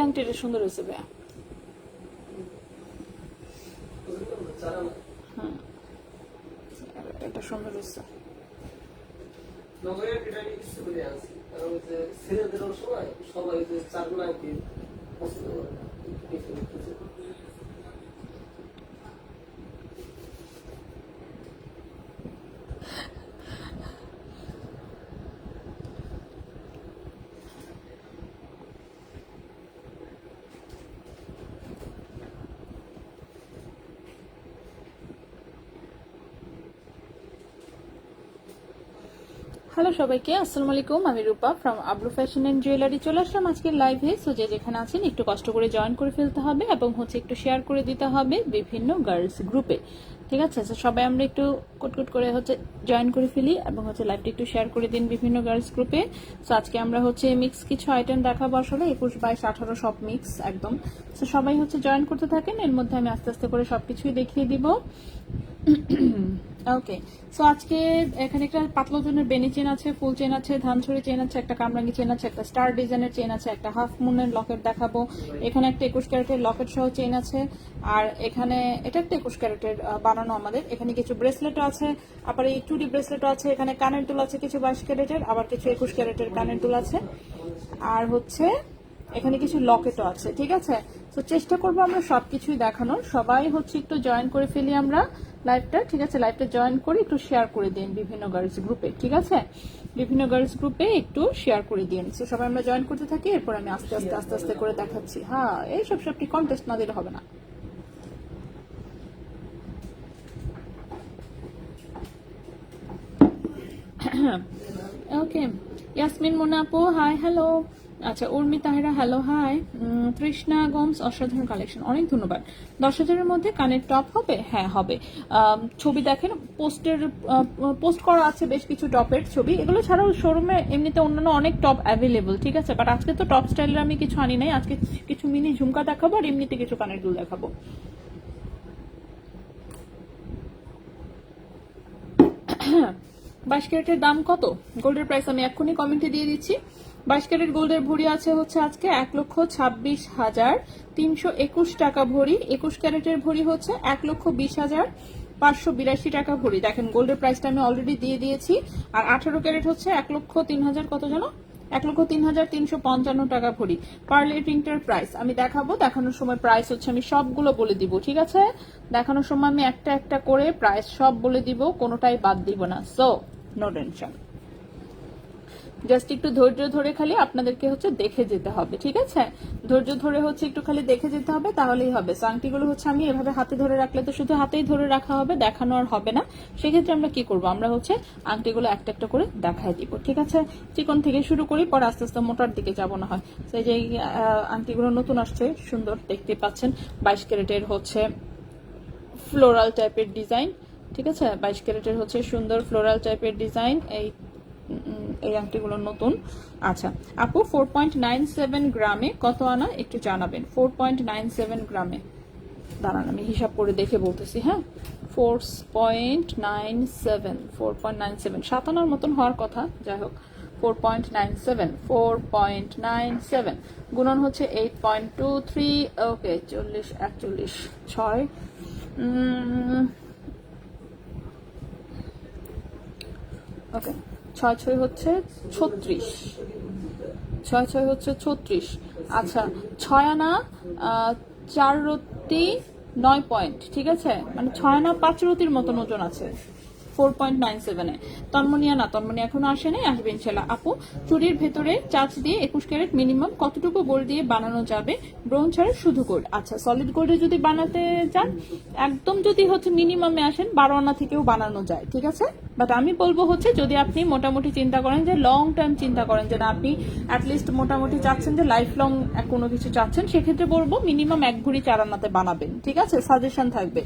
আংটিটা সুন্দর হয়েছে ভাইয়া। এটা সুন্দর হয়েছে। সবাই চারগুলো আংটি পছন্দ করে না। হ্যালো সবাইকে, আসসালামু আলাইকুম। আমি রূপা ফ্রম আবলু ফ্যাশন এন্ড জুয়েলারি চলে আসলাম আজকের লাইভে। সো যে যেখানে আছেন একটু কষ্ট করে জয়েন করে ফেলতে হবে এবং হচ্ছে একটু শেয়ার করে দিতে হবে বিভিন্ন গার্লস গ্রুপে, ঠিক আছে? সো সবাই আমরা একটু কুটকুট করে হচ্ছে জয়েন করে ফেলি এবং হচ্ছে লাইভটা একটু শেয়ার করে দিন বিভিন্ন গার্লস গ্রুপে। সো আজকে আমরা হচ্ছে মিক্স কিছু আইটেম দেখাবো, আসলে 21, 22, 18 সব মিক্স একদম। সো সবাই হচ্ছে জয়েন করতে থাকেন, এর মধ্যে আমি আস্তে আস্তে করে সবকিছুই দেখিয়ে দিব। ওকে, সো আজকে এখানে একটা পাতলা ওজনের বেনি চেন আছে, ফুল চেন আছে, ধানছড়ি চেন আছে, একটা কামরাঙ্গি চেন আছে, একটা স্টার ডিজাইনের চেন আছে, একটা হাফ মুনের লকেট দেখাবো। এখানে একটা 21 ক্যারেটের লকেট সহ চেন আছে, আর এখানে এটা একটা 21 ক্যারেটের বানানো আমাদের। এখানে কিছু ব্রেসলেটও আছে, আবার এই চুড়ি ব্রেসলেটও আছে। এখানে কানের দুল আছে কিছু 22 ক্যারেটের, আবার কিছু 21 ক্যারেটের কানের দুল আছে, আর হচ্ছে এখানে কিছু লকেটও আছে, ঠিক আছে? তো চেষ্টা করবো আমরা সবকিছুই দেখানোর। সবাই হচ্ছে একটু জয়েন করে ফেলি আমরা লাইভটা, ঠিক আছে? লাইভটা জয়েন করে একটু শেয়ার করে দিন বিভিন্ন গার্লস গ্রুপে, ঠিক আছে? বিভিন্ন গার্লস গ্রুপে একটু শেয়ার করে দিন। সো সবাই আমরা জয়েন করতে থাকি, এরপর আমি আস্তে আস্তে আস্তে আস্তে করে দেখাচ্ছি। হ্যাঁ, এইসব সবটি কন্টেস্ট না দিলে হবে না। ওকে, ইয়াসমিন মোনা আপু হাই, হ্যালো। আচ্ছা, উর্মি তাহেরা হ্যালো, হাই। তৃষ্ণা গমস অসাধারণ কালেকশন, অনেক ধন্যবাদ। 10,000-এর মধ্যে কানের টপ হবে? হ্যাঁ হবে। ছবি দেখেন, পোস্ট করা আছে বেশ কিছু টপের ছবি। এগুলো ছাড়াও শোরুমে এমনিতে অন্যান্য অনেক টপ অ্যাভেলেবল, ঠিক আছে? বাট আজকে তো টপ স্টাইলের আমি কিছু আনি নাই, আজকে কিছু মিনি ঝুমকা দেখাবো আর এমনিতে কিছু কানের দুল দেখাবো। 22 ক্যারেটের দাম কত? গোল্ডের প্রাইস আমি এক্ষুনি কমেন্টে দিয়ে দিচ্ছি। 22 ক্যারেট গোল্ডের ভরি আছে হচ্ছে আজকে 1,26,321 টাকা ভরি। 21 ক্যারেটের ভরি হচ্ছে 1,20,582 টাকা ভরি। দেখেন গোল্ডের প্রাইসটা আমি অলরেডি দিয়ে দিয়েছি। আর 18 ক্যারেট হচ্ছে 1,03,000 কত জানো? 1,03,355 টাকা ভরি। পার্লের রিংটার প্রাইস আমি দেখাবো, দেখানোর সময় প্রাইস হচ্ছে আমি সবগুলো বলে দিব, ঠিক আছে? দেখানোর সময় আমি একটা একটা করে প্রাইস সব বলে দিব, কোনোটাই বাদ দিব না। সো নো টেনশন, জাস্ট একটু ধৈর্য ধরে খালি আপনাদেরকে হচ্ছে দেখে যেতে হবে, ঠিক আছে? ধৈর্য ধরে হচ্ছে একটু খালি দেখে যেতে হবে, তাহলেই হবে। আংটিগুলো হচ্ছে আমি এভাবে হাতে ধরে রাখলে তো শুধু হাতেই ধরে রাখা হবে, দেখানো আর হবে না। সেক্ষেত্রে আমরা কি করব, আমরা হচ্ছে আংটিগুলো একটা একটা করে দেখাই দিব, ঠিক আছে? চিকন থেকে শুরু করি, পরে আস্তে আস্তে মোটার দিকে যাব না হয়। সেই যে আংটিগুলো নতুন আসছে, সুন্দর দেখতে পাচ্ছেন। 22 ক্যারেটের হচ্ছে ফ্লোরাল টাইপের ডিজাইন, ঠিক আছে? 22 ক্যারেটের হচ্ছে সুন্দর ফ্লোরাল টাইপের ডিজাইন। এই আংটিগুলো নতুন। আচ্ছা আপু, 4.97 গ্রামে কত আনা একটু জানাবেন। 4.97 গ্রামে, দাঁড়ান আমি হিসাব করে দেখে বলতেছি। হ্যাঁ, 4.97 7 আনার মতন হওয়ার কথা, যাই হোক 4.97 গুণন হচ্ছে 8.23। ওকে, 40, 41, 6, ওকে 6 হচ্ছে 36, 6 হচ্ছে 36। আচ্ছা 6 আনা 4 রতি 9 পয়েন্ট, ঠিক আছে? মানে 6 আনা 5 রতির মতন ওজন আছে 4.97-এ। তন্মনিয়া না, তন্মনিয়া এখনো আসে নাই, আসবে ইনশাল্লাহ। আপু, চুড়ির ভেতরে চাচ দিয়ে 21 ক্যারেট মিনিমাম কতটুকু গোল্ড দিয়ে বানানো যাবে, ব্রোঞ্জ ছাড়া শুধু গোল্ড? আচ্ছা, সলিড গোল্ডে যদি বানাতে চান, একদম যদি হচ্ছে মিনিমামে আসেন 12 আনা থেকেও বানানো যায়, ঠিক আছে? বাট আমি বলবো হচ্ছে যদি আপনি মোটামুটি চিন্তা করেন যে লং টাইম চিন্তা করেন, যে না আপনি অ্যাটলিস্ট মোটামুটি চাচ্ছেন যে লাইফ লং কোনো কিছু চাচ্ছেন, সেক্ষেত্রে বলবো মিনিমাম 1 ভরি 4 আনাতে বানাবেন, ঠিক আছে? সাজেশন থাকবে,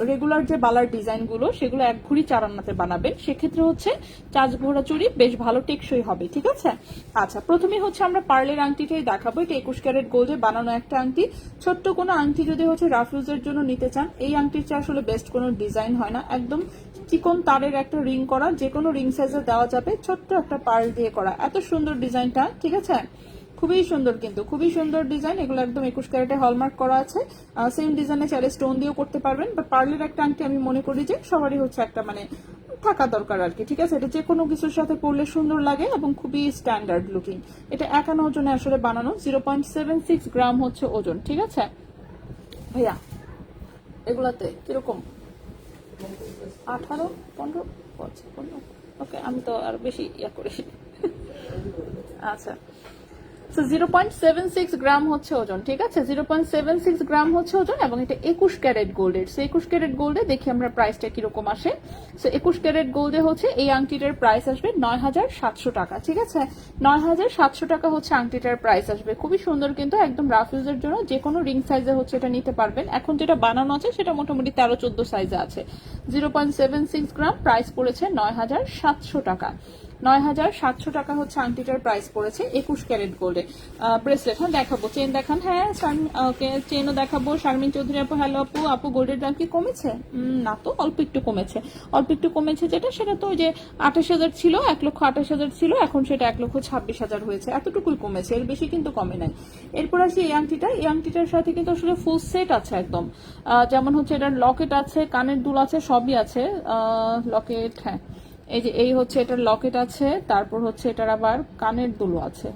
রেগুলার যে বালার ডিজাইনগুলো সেগুলো 1 ভরি 4 আনাতে বানাবেন, সেক্ষেত্রে হচ্ছে চাচ ভরা চুড়ি বেশ ভালো টেকসই হবে, ঠিক আছে? আচ্ছা, প্রথমে হচ্ছে আমরা পার্লের আংটিটাই দেখাবো। এটা 21 ক্যারেট গোল্ডে বানানো একটা আংটি। ছোট্ট কোনো আংটি যদি হচ্ছে রাফ ইউজের জন্য নিতে চান, এই আংটির চেয়ে আসলে বেস্ট কোনো ডিজাইন হয় না। একদম চিকন তারের একটা রিং করা, যে কোনো রিং সাইজে দেওয়া যাবে, ছোট্ট একটা পার্ল দিয়ে করা, এত সুন্দর ডিজাইনটা, ঠিক আছে? খুবই সুন্দর, কিন্তু খুবই সুন্দর ডিজাইন। এগুলো একদম 21 ক্যারেটে হলমার্ক করা আছে। সেম ডিজাইনে চাইলে স্টোন দিয়েও করতে পারবেন, বাট পার্লের একটা আংটি আমি মনে করি যে সবারই হচ্ছে একটা মানে থাকা দরকার আর কি, ঠিক আছে। এটা যে কোনো কিছুর সাথে পরলে সুন্দর লাগে এবং খুবই স্ট্যান্ডার্ড লুকিং। এটা 51 ওজনে আসলে বানানো, 0.76 গ্রাম হচ্ছে ওজন, ঠিক আছে ভাইয়া। এগুলাতে কিরকম 18 15 15? ওকে, আমি তো আর বেশি ইয়া করি। আচ্ছা, 0.76 গ্রাম হচ্ছে ওজন, ঠিক আছে। 0.76 গ্রাম হচ্ছে ওজন এবং এটা 21 ক্যারেট গোল্ডের। 21 ক্যারেট গোল্ডে দেখি আমরা প্রাইসটা কিরকম আসে। 21 ক্যারেট গোল্ডে হচ্ছে এই আংটিটার প্রাইস আসবে 9700 টাকা, ঠিক আছে। 9700 টাকা হচ্ছে আংটিটার প্রাইস আসবে। খুবই সুন্দর, কিন্তু একদম রাফ ইউজের জন্য যে কোনো রিং সাইজে হচ্ছে এটা নিতে পারবেন। এখন যেটা বানানো আছে সেটা মোটামুটি 13-14 সাইজে আছে। 0.76 গ্রাম, প্রাইস পড়েছে 9700 টাকা। 9700 টাকা হচ্ছে আংটিটার প্রাইস পড়েছে 21 ক্যারেট গোল্ডে। ব্রেসলেট হ্যাঁ দেখাবো, চেন দেখান। হ্যাঁ ওকে, চেনও দেখাবো। শারমিন চৌধুরী আপু, হ্যালো আপু। আপু গোল্ডের দাম কি কমেছে? না তো, অল্প একটু কমেছে। অল্প একটু কমেছে যেটা, সেটা তো ওই যে 28,000 ছিল, 1,28,000 ছিল, এখন সেটা 1,26,000 হয়েছে, এতটুকুই কমেছে, এর বেশি কিন্তু কমে নাই। এরপর আসি এই আংটিটা। এই আংটিটার সাথে কিন্তু আসলে ফুল সেট আছে একদম। যেমন হচ্ছে এটার লকেট আছে, কানের দুল আছে, সবই আছে। লকেট, হ্যাঁ এই যে এই হচ্ছে এটার লকেট আছে, তারপর হচ্ছে এটার আবার কানের দুলও আছে।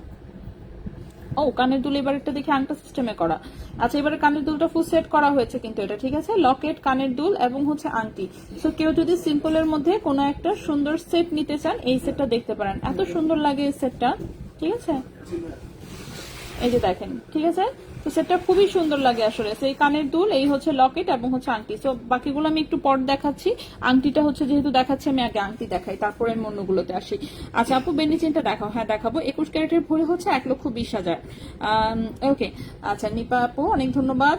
ও কানের দুল এবার একটা দেখি আংটা সিস্টেমে করা। আচ্ছা, এবারে কানের দুলটা ফুল সেট করা হয়েছে কিন্তু এটা, ঠিক আছে। লকেট, কানের দুল এবং হচ্ছে আংটি। সো কেউ যদি সিম্পলের মধ্যে কোনো একটা সুন্দর সেট নিতে চান, এই সেটটা দেখতে পারেন, এত সুন্দর লাগে এই সেটটা, ঠিক আছে। এই যে দেখেন, ঠিক আছে। তো সেটা খুবই সুন্দর লাগে আসলে। সেই কানের দুল, এই হচ্ছে লকেট এবং হচ্ছে আংটি। সো বাকিগুলো আমি একটু পর দেখাচ্ছি। আংটিটা হচ্ছে যেহেতু দেখাচ্ছি, আমি আগে আংটি দেখাই, তারপরে অন্যগুলোতে আসি। আচ্ছা আপু, বেনি চেনটা দেখাও। হ্যাঁ দেখাবো। 21 ক্যারেটের ভরি হচ্ছে 1,20,000। ওকে, আচ্ছা নিপা আপু অনেক ধন্যবাদ।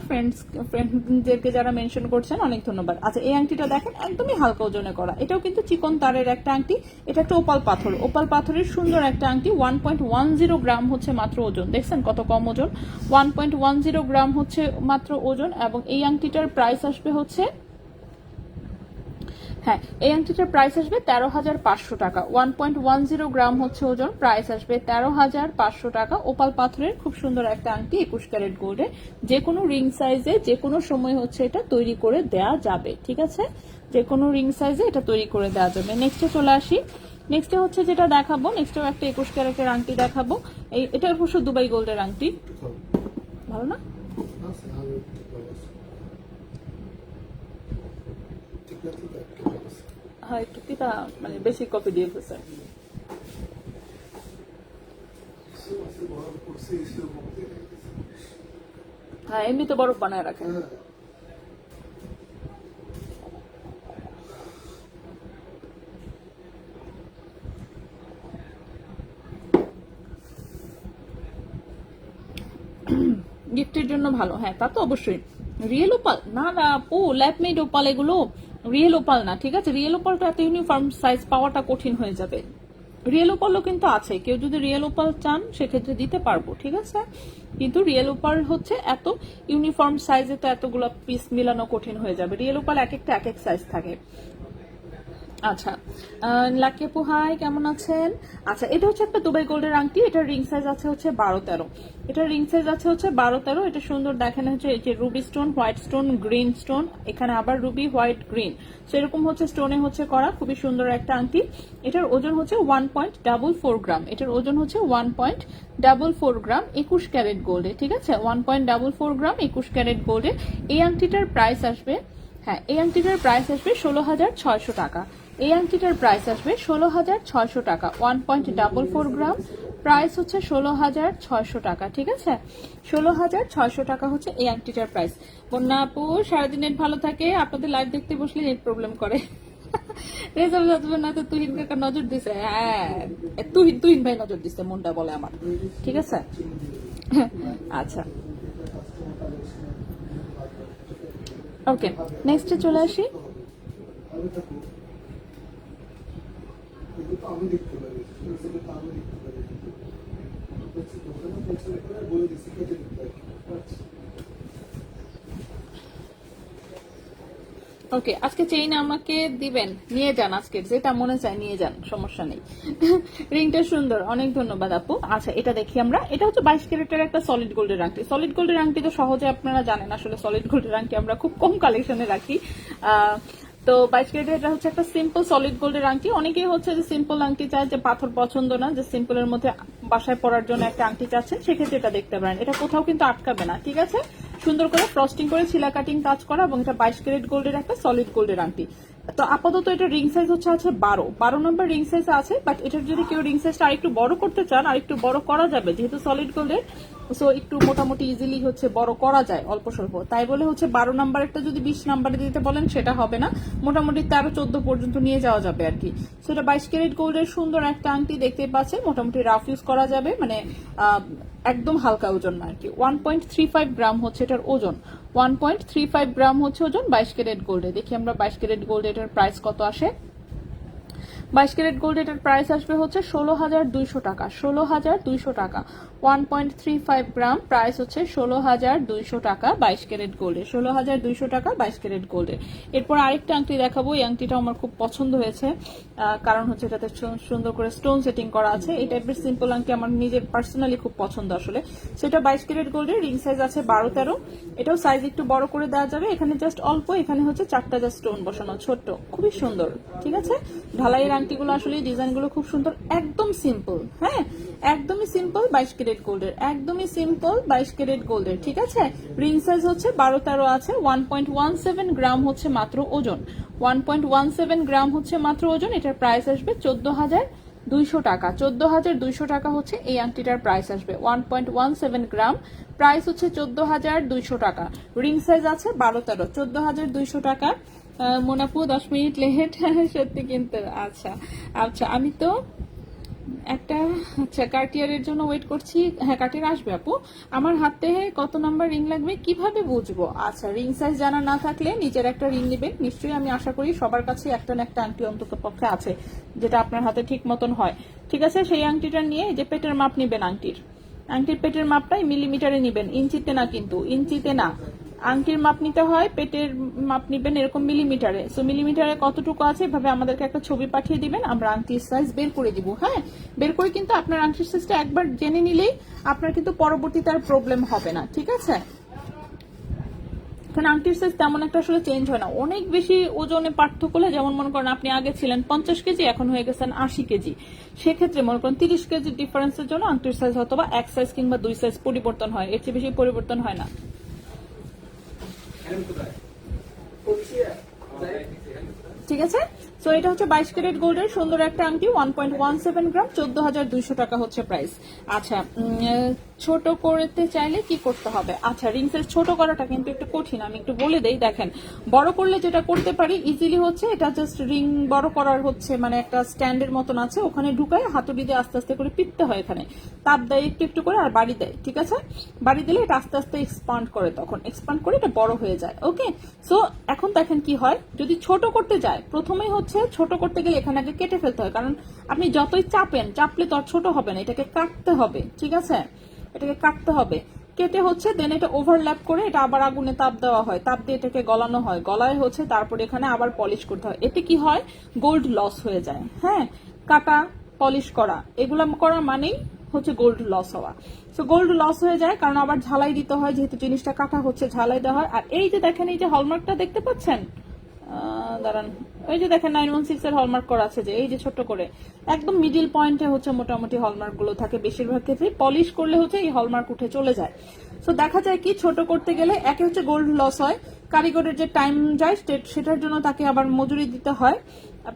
ফ্রেন্ডদেরকে যারা মেনশন করছেন অনেক ধন্যবাদ। আচ্ছা, এই আংটিটা দেখেন, একদমই হালকা ওজনে করা। এটাও কিন্তু চিকন তারের একটা আংটি। এটা একটা ওপাল পাথর, ওপাল পাথরের সুন্দর একটা আংটি। 1.10 গ্রাম হচ্ছে মাত্র ওজন, দেখছেন কত কম ওজন। 1.10 গ্রাম হচ্ছে মাত্র ওজন। এবং এই আংটিটার প্রাইস আসবে হচ্ছে, হ্যাঁ এই আংটিটার প্রাইস আসবে 13,500 টাকা। 1.10 গ্রাম হচ্ছে ওজন, প্রাইস আসবে 13,500 টাকা। ওপাল পাথরের খুব সুন্দর একটা আংটি, 21 ক্যারেট গোল্ডে। যে কোনো রিং সাইজে যে কোনো সময় হচ্ছে এটা তৈরি করে দেয়া যাবে, ঠিক আছে। যে কোনো রিং সাইজে এটা তৈরি করে দেওয়া যাবে। নেক্সটে চলে আসি। নেক্সটে হচ্ছে যেটা দেখাবো, নেক্সটেও একটা 21 ক্যারেটের আংটি দেখাবো। এটা অবশ্য দুবাই গোল্ডের আংটি, ভালো না? হ্যাঁ একটু পিতা মানে বেশি কপি দিয়ে ফেলছে। হ্যাঁ এমনি তো বরফ বানায় রাখে। গিফটের জন্য ভালো, হ্যাঁ তা তো অবশ্যই। রিয়েল ওপাল না, না আপু, ল্যাপমেড ওপাল এগুলো, রিয়েল ওপাল না, ঠিক আছে। রিয়েল ওপালটা এত ইউনিফর্ম সাইজ পাওয়াটা কঠিন হয়ে যাবে। রিয়েল ওপালও কিন্তু আছে, কেউ যদি রিয়েল ওপাল চান সেক্ষেত্রে দিতে পারবো, ঠিক আছে। কিন্তু রিয়েল ওপাল হচ্ছে এত ইউনিফর্ম সাইজে তো এতগুলো পিস মিলানো কঠিন হয়ে যাবে। রিয়েল ওপাল এক একটা এক এক সাইজ থাকে। আচ্ছা, লাকি আপু হাই, কেমন আছেন? আচ্ছা, এটা হচ্ছে একটা দুবাই গোল্ডের আংটি। এটার রিং সাইজ আছে হচ্ছে 12-13। এটার রিং সাইজ আছে হচ্ছে 12-13। এটা সুন্দর দেখেন হচ্ছে এই যে Ruby stone, white stone, green stone, এখানে আবার রুবি, হোয়াইট, গ্রিন। সো এরকম হচ্ছে স্টোনে হচ্ছে করা, খুবই সুন্দর একটা আংটি। এটার ওজন হচ্ছে 1.44 গ্রাম। এটার ওজন হচ্ছে 1.44 গ্রাম, 21 ক্যারেট গোল্ডে, ঠিক আছে। 1.44 গ্রাম 21 ক্যারেট গোল্ডে। এই আংটিটার প্রাইস আসবে, হ্যাঁ এই আংটিটার প্রাইস আসবে 16,600 টাকা। এই আংটিটার প্রাইস আসবে 16,600 টাকা। 1.44 গ্রাম, প্রাইস হচ্ছে 16,600 টাকা, ঠিক আছে। 16,600 টাকা হচ্ছে এই আংটিটার প্রাইস। বন্যা আপু, সারাদিন নেট ভালো থাকে, আপনাদের লাইভ দেখতে বসলে নেট প্রবলেম করে। রেজাল্ট যাচ্ছে না তো, তুহিন কাকা নজর দিছে। হ্যাঁ তুহিন ভাই নজর দিছে, মনটা বলে আমার, ঠিক আছে। আচ্ছা ওকে, নেক্সটে চলে আসি। আমি দেখতে পারি, আমি দেখতে পারি, বলে দিচ্ছি ওকে, আজকে চেইন আমাকে দিবেন, নিয়ে যান, আজকে যেটা মনে চায় নিয়ে যান, সমস্যা নেই। রিংটা সুন্দর, অনেক ধন্যবাদ আপু। আচ্ছা, এটা দেখি আমরা, এটা হচ্ছে 22 ক্যারেটের একটা সলিড গোল্ডের আংটি। সলিড গোল্ডের আংটি তো সহজে আপনারা জানেন, আসলে সলিড গোল্ডের আংটি আমরা খুব কম কালেকশনে রাখি। তো 22 ক্যারেটের এটা হচ্ছে একটা সিম্পল সলিড গোল্ডের আংটি। অনেকেই হচ্ছে যে সিম্পল আংটি চায়, যে পাথর পছন্দ না, যে সিম্পলের মধ্যে বাসায় পরার জন্য একটা আংটি চাচ্ছেন, সেক্ষেত্রে এটা দেখতে পারেন। এটা কোথাও কিন্তু আটকাবে না, ঠিক আছে? সুন্দর করে ফ্রস্টিং করে ছিলা কাটিং কাজ করা, এবং এটা 22 ক্যারেট গোল্ডের একটা সলিড গোল্ডের আংটি। তো আপাতত এটা রিং সাইজ হচ্ছে আছে 12 নম্বর রিং সাইজ আছে, বাট এটার যদি কেউ রিং সাইজটা আরেকটু বড় করতে চান, আরেকটু বড় করা যাবে, যেহেতু সলিড গোল্ডের, সো একটু মোটামুটি ইজিলি হচ্ছে বড় করা যায় অল্প স্বল্প। তাই বলে হচ্ছে 12 নাম্বার একটা যদি 20 নাম্বারে দিতে বলেন সেটা হবে না, মোটামুটি 13-14 পর্যন্ত নিয়ে যাওয়া যাবে আর কি। সেটা 22 ক্যারেট গোল্ডের সুন্দর একটা আংটি দেখতে পাচ্ছেন, মোটামুটি রাফ ইউজ করা যাবে, মানে একদম হালকা ওজন না আর কি। 1.35 গ্রাম হচ্ছে এটার ওজন, 1.35 গ্রাম হচ্ছে ওজন 22 ক্যারেট গোল্ডে। দেখি আমরা 22 ক্যারেট গোল্ড এটার প্রাইস কত আসে। 22 ক্যারেট গোল্ড এটার প্রাইস আসবে হচ্ছে 16,200 টাকা, 16,200 টাকা। 1.35 গ্রাম, প্রাইস হচ্ছে 16,200 টাকা 22 ক্যারেট গোল্ডের, 16,200 টাকা 22 ক্যারেট গোল্ডের। এরপর আরেকটা আংটি দেখাবো, এই আংটিটা আমার খুব পছন্দ হয়েছে, কারণ হচ্ছে এটাতে সুন্দর করে স্টোন সেটিং করা আছে। এই টাইপের সিম্পল আংটি আমার নিজের পার্সোনালি খুব পছন্দ আসলে। সেটা 22 ক্যারেট গোল্ডের, রিং সাইজ আছে 12-13। এটাও সাইজ একটু বড় করে দেওয়া যাবে, এখানে জাস্ট অল্প, এখানে হচ্ছে 4টা জাস্ট স্টোন বসানো, ছোট্ট, খুবই সুন্দর, ঠিক আছে? ঢালাইয়ের আংটিগুলো আসলে ডিজাইনগুলো খুব সুন্দর, একদম সিম্পল, হ্যাঁ একদমই সিম্পল 22 ক্যারেট গোল্ডের, একদমই সিম্পল 22 ক্যারেট গোল্ডের, ঠিক আছে? রিং সাইজ হচ্ছে 12-13 আছে। 1.17 গ্রাম হচ্ছে মাত্র ওজন, 1.17 গ্রাম হচ্ছে মাত্র ওজন। এটার প্রাইস আসবে 14,200 টাকা, 14,200 টাকা হচ্ছে এই আংটিটার প্রাইস আসবে। 1.17 গ্রাম, প্রাইস হচ্ছে 14,200 টাকা। রিং সাইজ আছে 12-13, 14,200 টাকা। মোনাপু 10 মিনিট লেট, সত্যি কিন্তু। আচ্ছা আচ্ছা, আমি তো একটা, আচ্ছা কার্টিয়ারের জন্য ওয়েট করছি। হ্যাঁ, কার্টিয়ার আসবে আপু। আমার হাতে কত নাম্বার রিং লাগবে কিভাবে বুঝবো? আচ্ছা, রিং সাইজ জানা না থাকলে নিজের একটা রিং নেবেন, নিশ্চয়ই আমি আশা করি সবার কাছে একটা না একটা আংটি অন্তত পক্ষে আছে, যেটা আপনার হাতে ঠিক মতন হয়, ঠিক আছে? সেই আংটিটা নিয়ে যে পেটের মাপ নিবেন, আংটির পেটের মাপটাই মিলিমিটারে নিবেন, ইঞ্চিতে না, কিন্তু ইঞ্চিতে না, আংটির মাপ নিতে হয়, পেটের মাপ নিবেন এরকম মিলিমিটারে। সো মিলিমিটারে কতটুকু আছে এভাবে আমাদেরকে একটা ছবি পাঠিয়ে দিবেন, আমরা আংটির সাইজ বের করে দিব। হ্যাঁ, বের করে কিন্তু আপনার আংটির সাইজটা একবার জেনে নিলেই আপনার কিন্তু পরবর্তীতে আর প্রবলেম হবে না, ঠিক আছে? কারণ আংটির সাইজ তেমন একটা আসলে চেঞ্জ হয় না, অনেক বেশি ওজনে পার্থক্য হলে, যেমন মনে করেন আপনি আগে ছিলেন 50 কেজি, এখন হয়ে গেছেন 80 কেজি, সেক্ষেত্রে মনে করেন 30 কেজি ডিফারেন্সের জন্য আংটির সাইজ হয়তো বা 1 সাইজ কিংবা 2 সাইজ পরিবর্তন হয়, এর চেয়ে বেশি পরিবর্তন হয় না, ঠিক আছে? সো এটা হচ্ছে 22 ক্যারেট গোল্ডের সুন্দর একটা আংটি, 1.17 গ্রাম, 14,200 টাকা হচ্ছে প্রাইস। আচ্ছা, ছোট করতে চাইলে কি করতে হবে? আচ্ছা, রিং সাইজ ছোট করাটা কিন্তু একটু কঠিন, আমি একটু বলে দেই। দেখেন, বড় করলে যেটা করতে পারি ইজিলি হচ্ছে, এটা জাস্ট রিং বড় করার হচ্ছে মানে একটা স্ট্যান্ডের মতন আছে, ওখানে ঢুকায় হাতুড়ি দিয়ে আস্তে আস্তে করে পিপতে হয়, এখানে তাপ দেয় একটু একটু করে, আর বাড়ি দেয়, ঠিক আছে? বাড়ি দিলে এটা আস্তে আস্তে এক্সপান্ড করে, তখন এক্সপান্ড করে এটা বড় হয়ে যায়। ওকে, সো এখন দেখেন কি হয়, যদি ছোট করতে যায়, প্রথমেই হচ্ছে ছোট করতে গেলে এখানে আগে কেটে ফেলতে হয়, কারণ আপনি যতই চাপলে তো আর ছোট হবে না, এটাকে কাটতে হবে, ঠিক আছে? এটাকে কাটতে হবে, কেটে হচ্ছে দেন এটা ওভারল্যাপ করে এটা আবার আগুনে তাপ দেওয়া হয়, তাপ দিয়ে এটাকে গলানো হয়, গলায় হচ্ছে তারপরে এখানে আবার পলিশ করতে হয়। এতে কি হয়, গোল্ড লস হয়ে যায়। হ্যাঁ, কাটা, পলিশ করা, এগুলো করা মানেই হচ্ছে গোল্ড লস হওয়া। সো গোল্ড লস হয়ে যায়, কারণ আবার ঝালাই দিতে হয়, যেহেতু জিনিসটা কাটা হচ্ছে ঝালাই দেওয়া হয়। আর এই যে দেখেন, এই যে হলমার্কটা দেখতে পাচ্ছেন, দাঁড়ান, ওই যে দেখেন 916 এর হলমার্ক করা আছে, যে এই যে ছোট্ট করে একদম মিডিল পয়েন্টে হচ্ছে মোটামুটি হলমার্ক গুলো থাকে, বেশিরভাগ ক্ষেত্রে পলিশ করলে হচ্ছে এই হলমার্ক উঠে চলে যায়। সো দেখা যায় কি, ছোট করতে গেলে একে হচ্ছে গোল্ড লস হয়, কারিগরের যে টাইম যায় সেটার জন্য তাকে আবার মজুরি দিতে হয়,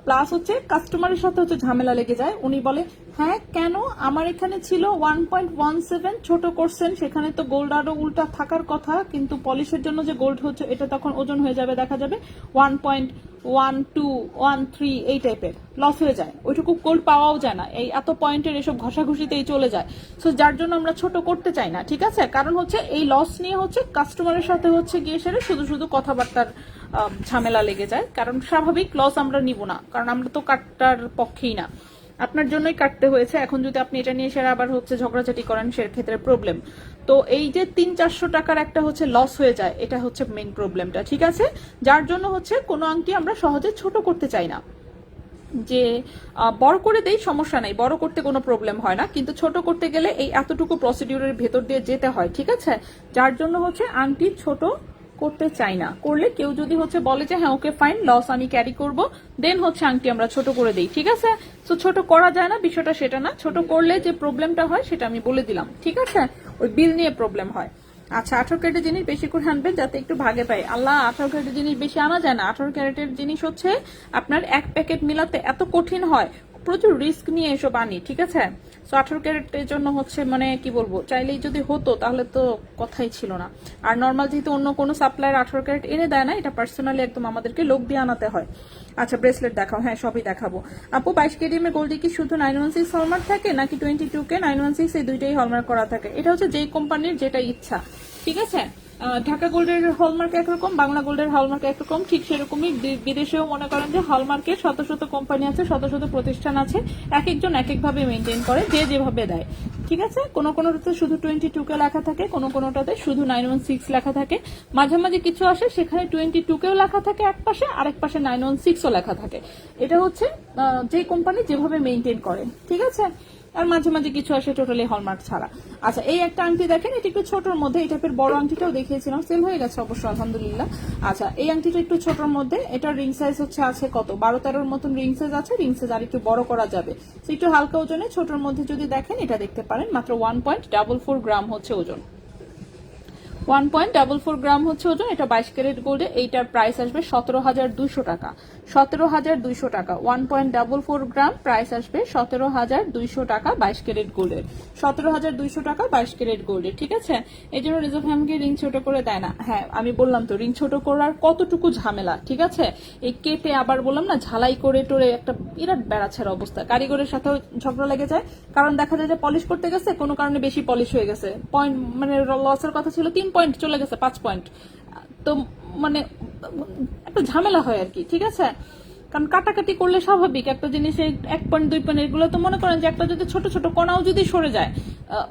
প্লাস হচ্ছে কাস্টমারের সাথে হচ্ছে ঝামেলা লেগে যায়। উনি বলে, হ্যাঁ কেন আমার এখানে ছিল 1.17, ছোট করছেন, সেখানে তো গোল্ড আরো উল্টা থাকার কথা, কিন্তু পলিশের জন্য যে গোল্ড হচ্ছে এটা তখন ওজন হয়ে যাবে, দেখা যাবে 1.12, 13 এই টাইপের লস হয়ে যায়, ওইটুকু গোল্ড পাওয়াও যায় না, এই এত পয়েন্টের এসব ঘষাঘষিতেই চলে যায়। সো যার জন্য আমরা ছোট করতে চাই না, ঠিক আছে? কারণ হচ্ছে এই লস নিয়ে হচ্ছে কাস্টমারের সাথে হচ্ছে গিয়ে সেরে শুধু শুধু কথাবার্তার ঝামেলা লেগে যায়, কারণ স্বাভাবিক লস আমরা নিব না, কারণ আমরা তো কাটটার পক্ষেই না, আপনার জন্যই কাটতে হয়েছে। এখন যদি আপনি এটা নিয়ে সেরা আবার হচ্ছে ঝগড়াঝাটি করেন, সেক্ষেত্রে প্রবলেম। তো এই যে 300-400 টাকার একটা হচ্ছে লস হয়ে যায়, এটা হচ্ছে মেইন প্রবলেমটা, ঠিক আছে? যার জন্য হচ্ছে কোনো আংটি আমরা সহজে ছোট করতে চাই না। যে বড় করে দেই সমস্যা নাই, বড় করতে কোনো প্রবলেম হয় না, কিন্তু ছোট করতে গেলে এই এতটুকু প্রসিডিউরের ভেতর দিয়ে যেতে হয়, ঠিক আছে? যার জন্য হচ্ছে আংটি ছোট করতে চাই না। করলে কেউ যদি হচ্ছে বলে যে হ্যাঁ ওকে ফাইন, লস আমি ক্যারি করব, দেন হচ্ছে আংটি আমরা ছোট করে দেই, ঠিক আছে? তো ছোট করা যায় না, বিষয়টা সেটা না। ছোট করলে যে প্রবলেমটা হয় সেটা আমি বলে দিলাম, ঠিক আছে? ওই বিল নিয়ে প্রবলেম হয়। আচ্ছা, 18 ক্যারেটের জিনিস বেশি করে আনবেন যাতে একটু ভাগে পাই। আল্লাহ, 18 ক্যারেটের জিনিস বেশি আনা যায় না। 18 ক্যারেটের জিনিস হচ্ছে আপনার এক প্যাকেট মিলাতে এত কঠিন হয়, প্রচুর রিস্ক নিয়ে এসব আনি, ঠিক আছে? সো 18 ক্যারেটের জন্য হচ্ছে মানে কি বলবো, চাইলেই যদি হতো তাহলে তো কথাই ছিল না। আর নর্মাল যেহেতু অন্য কোনো সাপ্লায়ার 18 ক্যারেট এনে দেয় না, এটা পার্সোনালি একদম আমাদেরকে লোক দিয়ে আনাতে হয়। আচ্ছা, ব্রেসলেট দেখাও। হ্যাঁ, সবই দেখাবো আপু। 22 কেডিএম এর গোল্ডে কি শুধু 916 হলমার্ক থাকে নাকি 22K 916 এই দুইটাই হলমার্ক করা থাকে? এটা হচ্ছে যেই কোম্পানির যেটা ইচ্ছা, ঠিক আছে? ঢাকা গোল্ডের হলমার্ক একরকম, বাংলা গোল্ডের হলমার্ক একরকম, ঠিক সেরকমই বিদেশেও মনে করেন যে হলমার্কের শত শত কোম্পানি আছে, শত শত প্রতিষ্ঠান আছে, এক একজন এক একভাবে মেনটেন করে, যে যেভাবে দেয়, ঠিক আছে? কোনো কোনোটাতে শুধু 22K লেখা থাকে, কোনো কোনোটাতে শুধু 916 লেখা থাকে, মাঝামাঝি কিছু আসে সেখানে 22K লেখা থাকে এক পাশে, আরেক পাশে 916ও লেখা থাকে। এটা হচ্ছে যে কোম্পানি যেভাবে মেনটেন করে, ঠিক আছে? আর মাঝে মাঝে কিছু আসে টোটালি হলমার্ক ছাড়া। আচ্ছা, এই একটা আংটি দেখেন, এটা একটু ছোটর মধ্যে, এই টাইপের বড় আংটিটাও দেখিয়েছিলাম, সেল হয়ে গেছে অবশ্য আলহামদুলিল্লাহ। আচ্ছা, এই আংটিটা একটু ছোটর মধ্যে, এটা রিং সাইজ হচ্ছে আছে কত 12-13 মতন রিং সাইজ আছে, রিং সাইজ আর একটু বড় করা যাবে। একটু হালকা ওজনে ছোটর মধ্যে যদি দেখেন এটা দেখতে পারেন, মাত্র 1.44 গ্রাম হচ্ছে ওজন, 1.44 গ্রাম হচ্ছে ওজন। এটা 22 ক্যারেট গোল্ডে, এইটার প্রাইস আসবে 17,200 টাকা, 17,200 টাকা। 1.44 গ্রাম, প্রাইস আসবে 17,200 টাকা 22 ক্যারেট গোল্ডের, 17,200 টাকা 22 ক্যারেট গোল্ডের, ঠিক আছে? এই জন্য রিজার্ভ ফ্যামিলি রিং ছোট করে দেয় না। হ্যাঁ, আমি বললাম তো রিং ছোট করার কতটুকু ঝামেলা, ঠিক আছে? এই কেটে আবার বললাম না ঝালাই করে টোরে একটা বিরাট বেড়াচ্ছার অবস্থা, কারিগরের সাথেও ঝগড়া লেগে যায়, কারণ দেখা যায় যে পলিশ করতে গেছে কোনো কারণে বেশি পলিশ হয়ে গেছে, পয়েন্ট মানে লসের কথা ছিল 3 পয়েন্ট চলে গেছে 5 পয়েন্ট, তো মানে একটা ঝামেলা হয় আর কি, ঠিক আছে? কারণ কাটাকাটি করলে স্বাভাবিক একটা জিনিসে 1 পয়েন্ট 2 পয়েন্ট এগুলো তো মনে করেন যে একটা যদি ছোট ছোট কণাও যদি সরে যায়,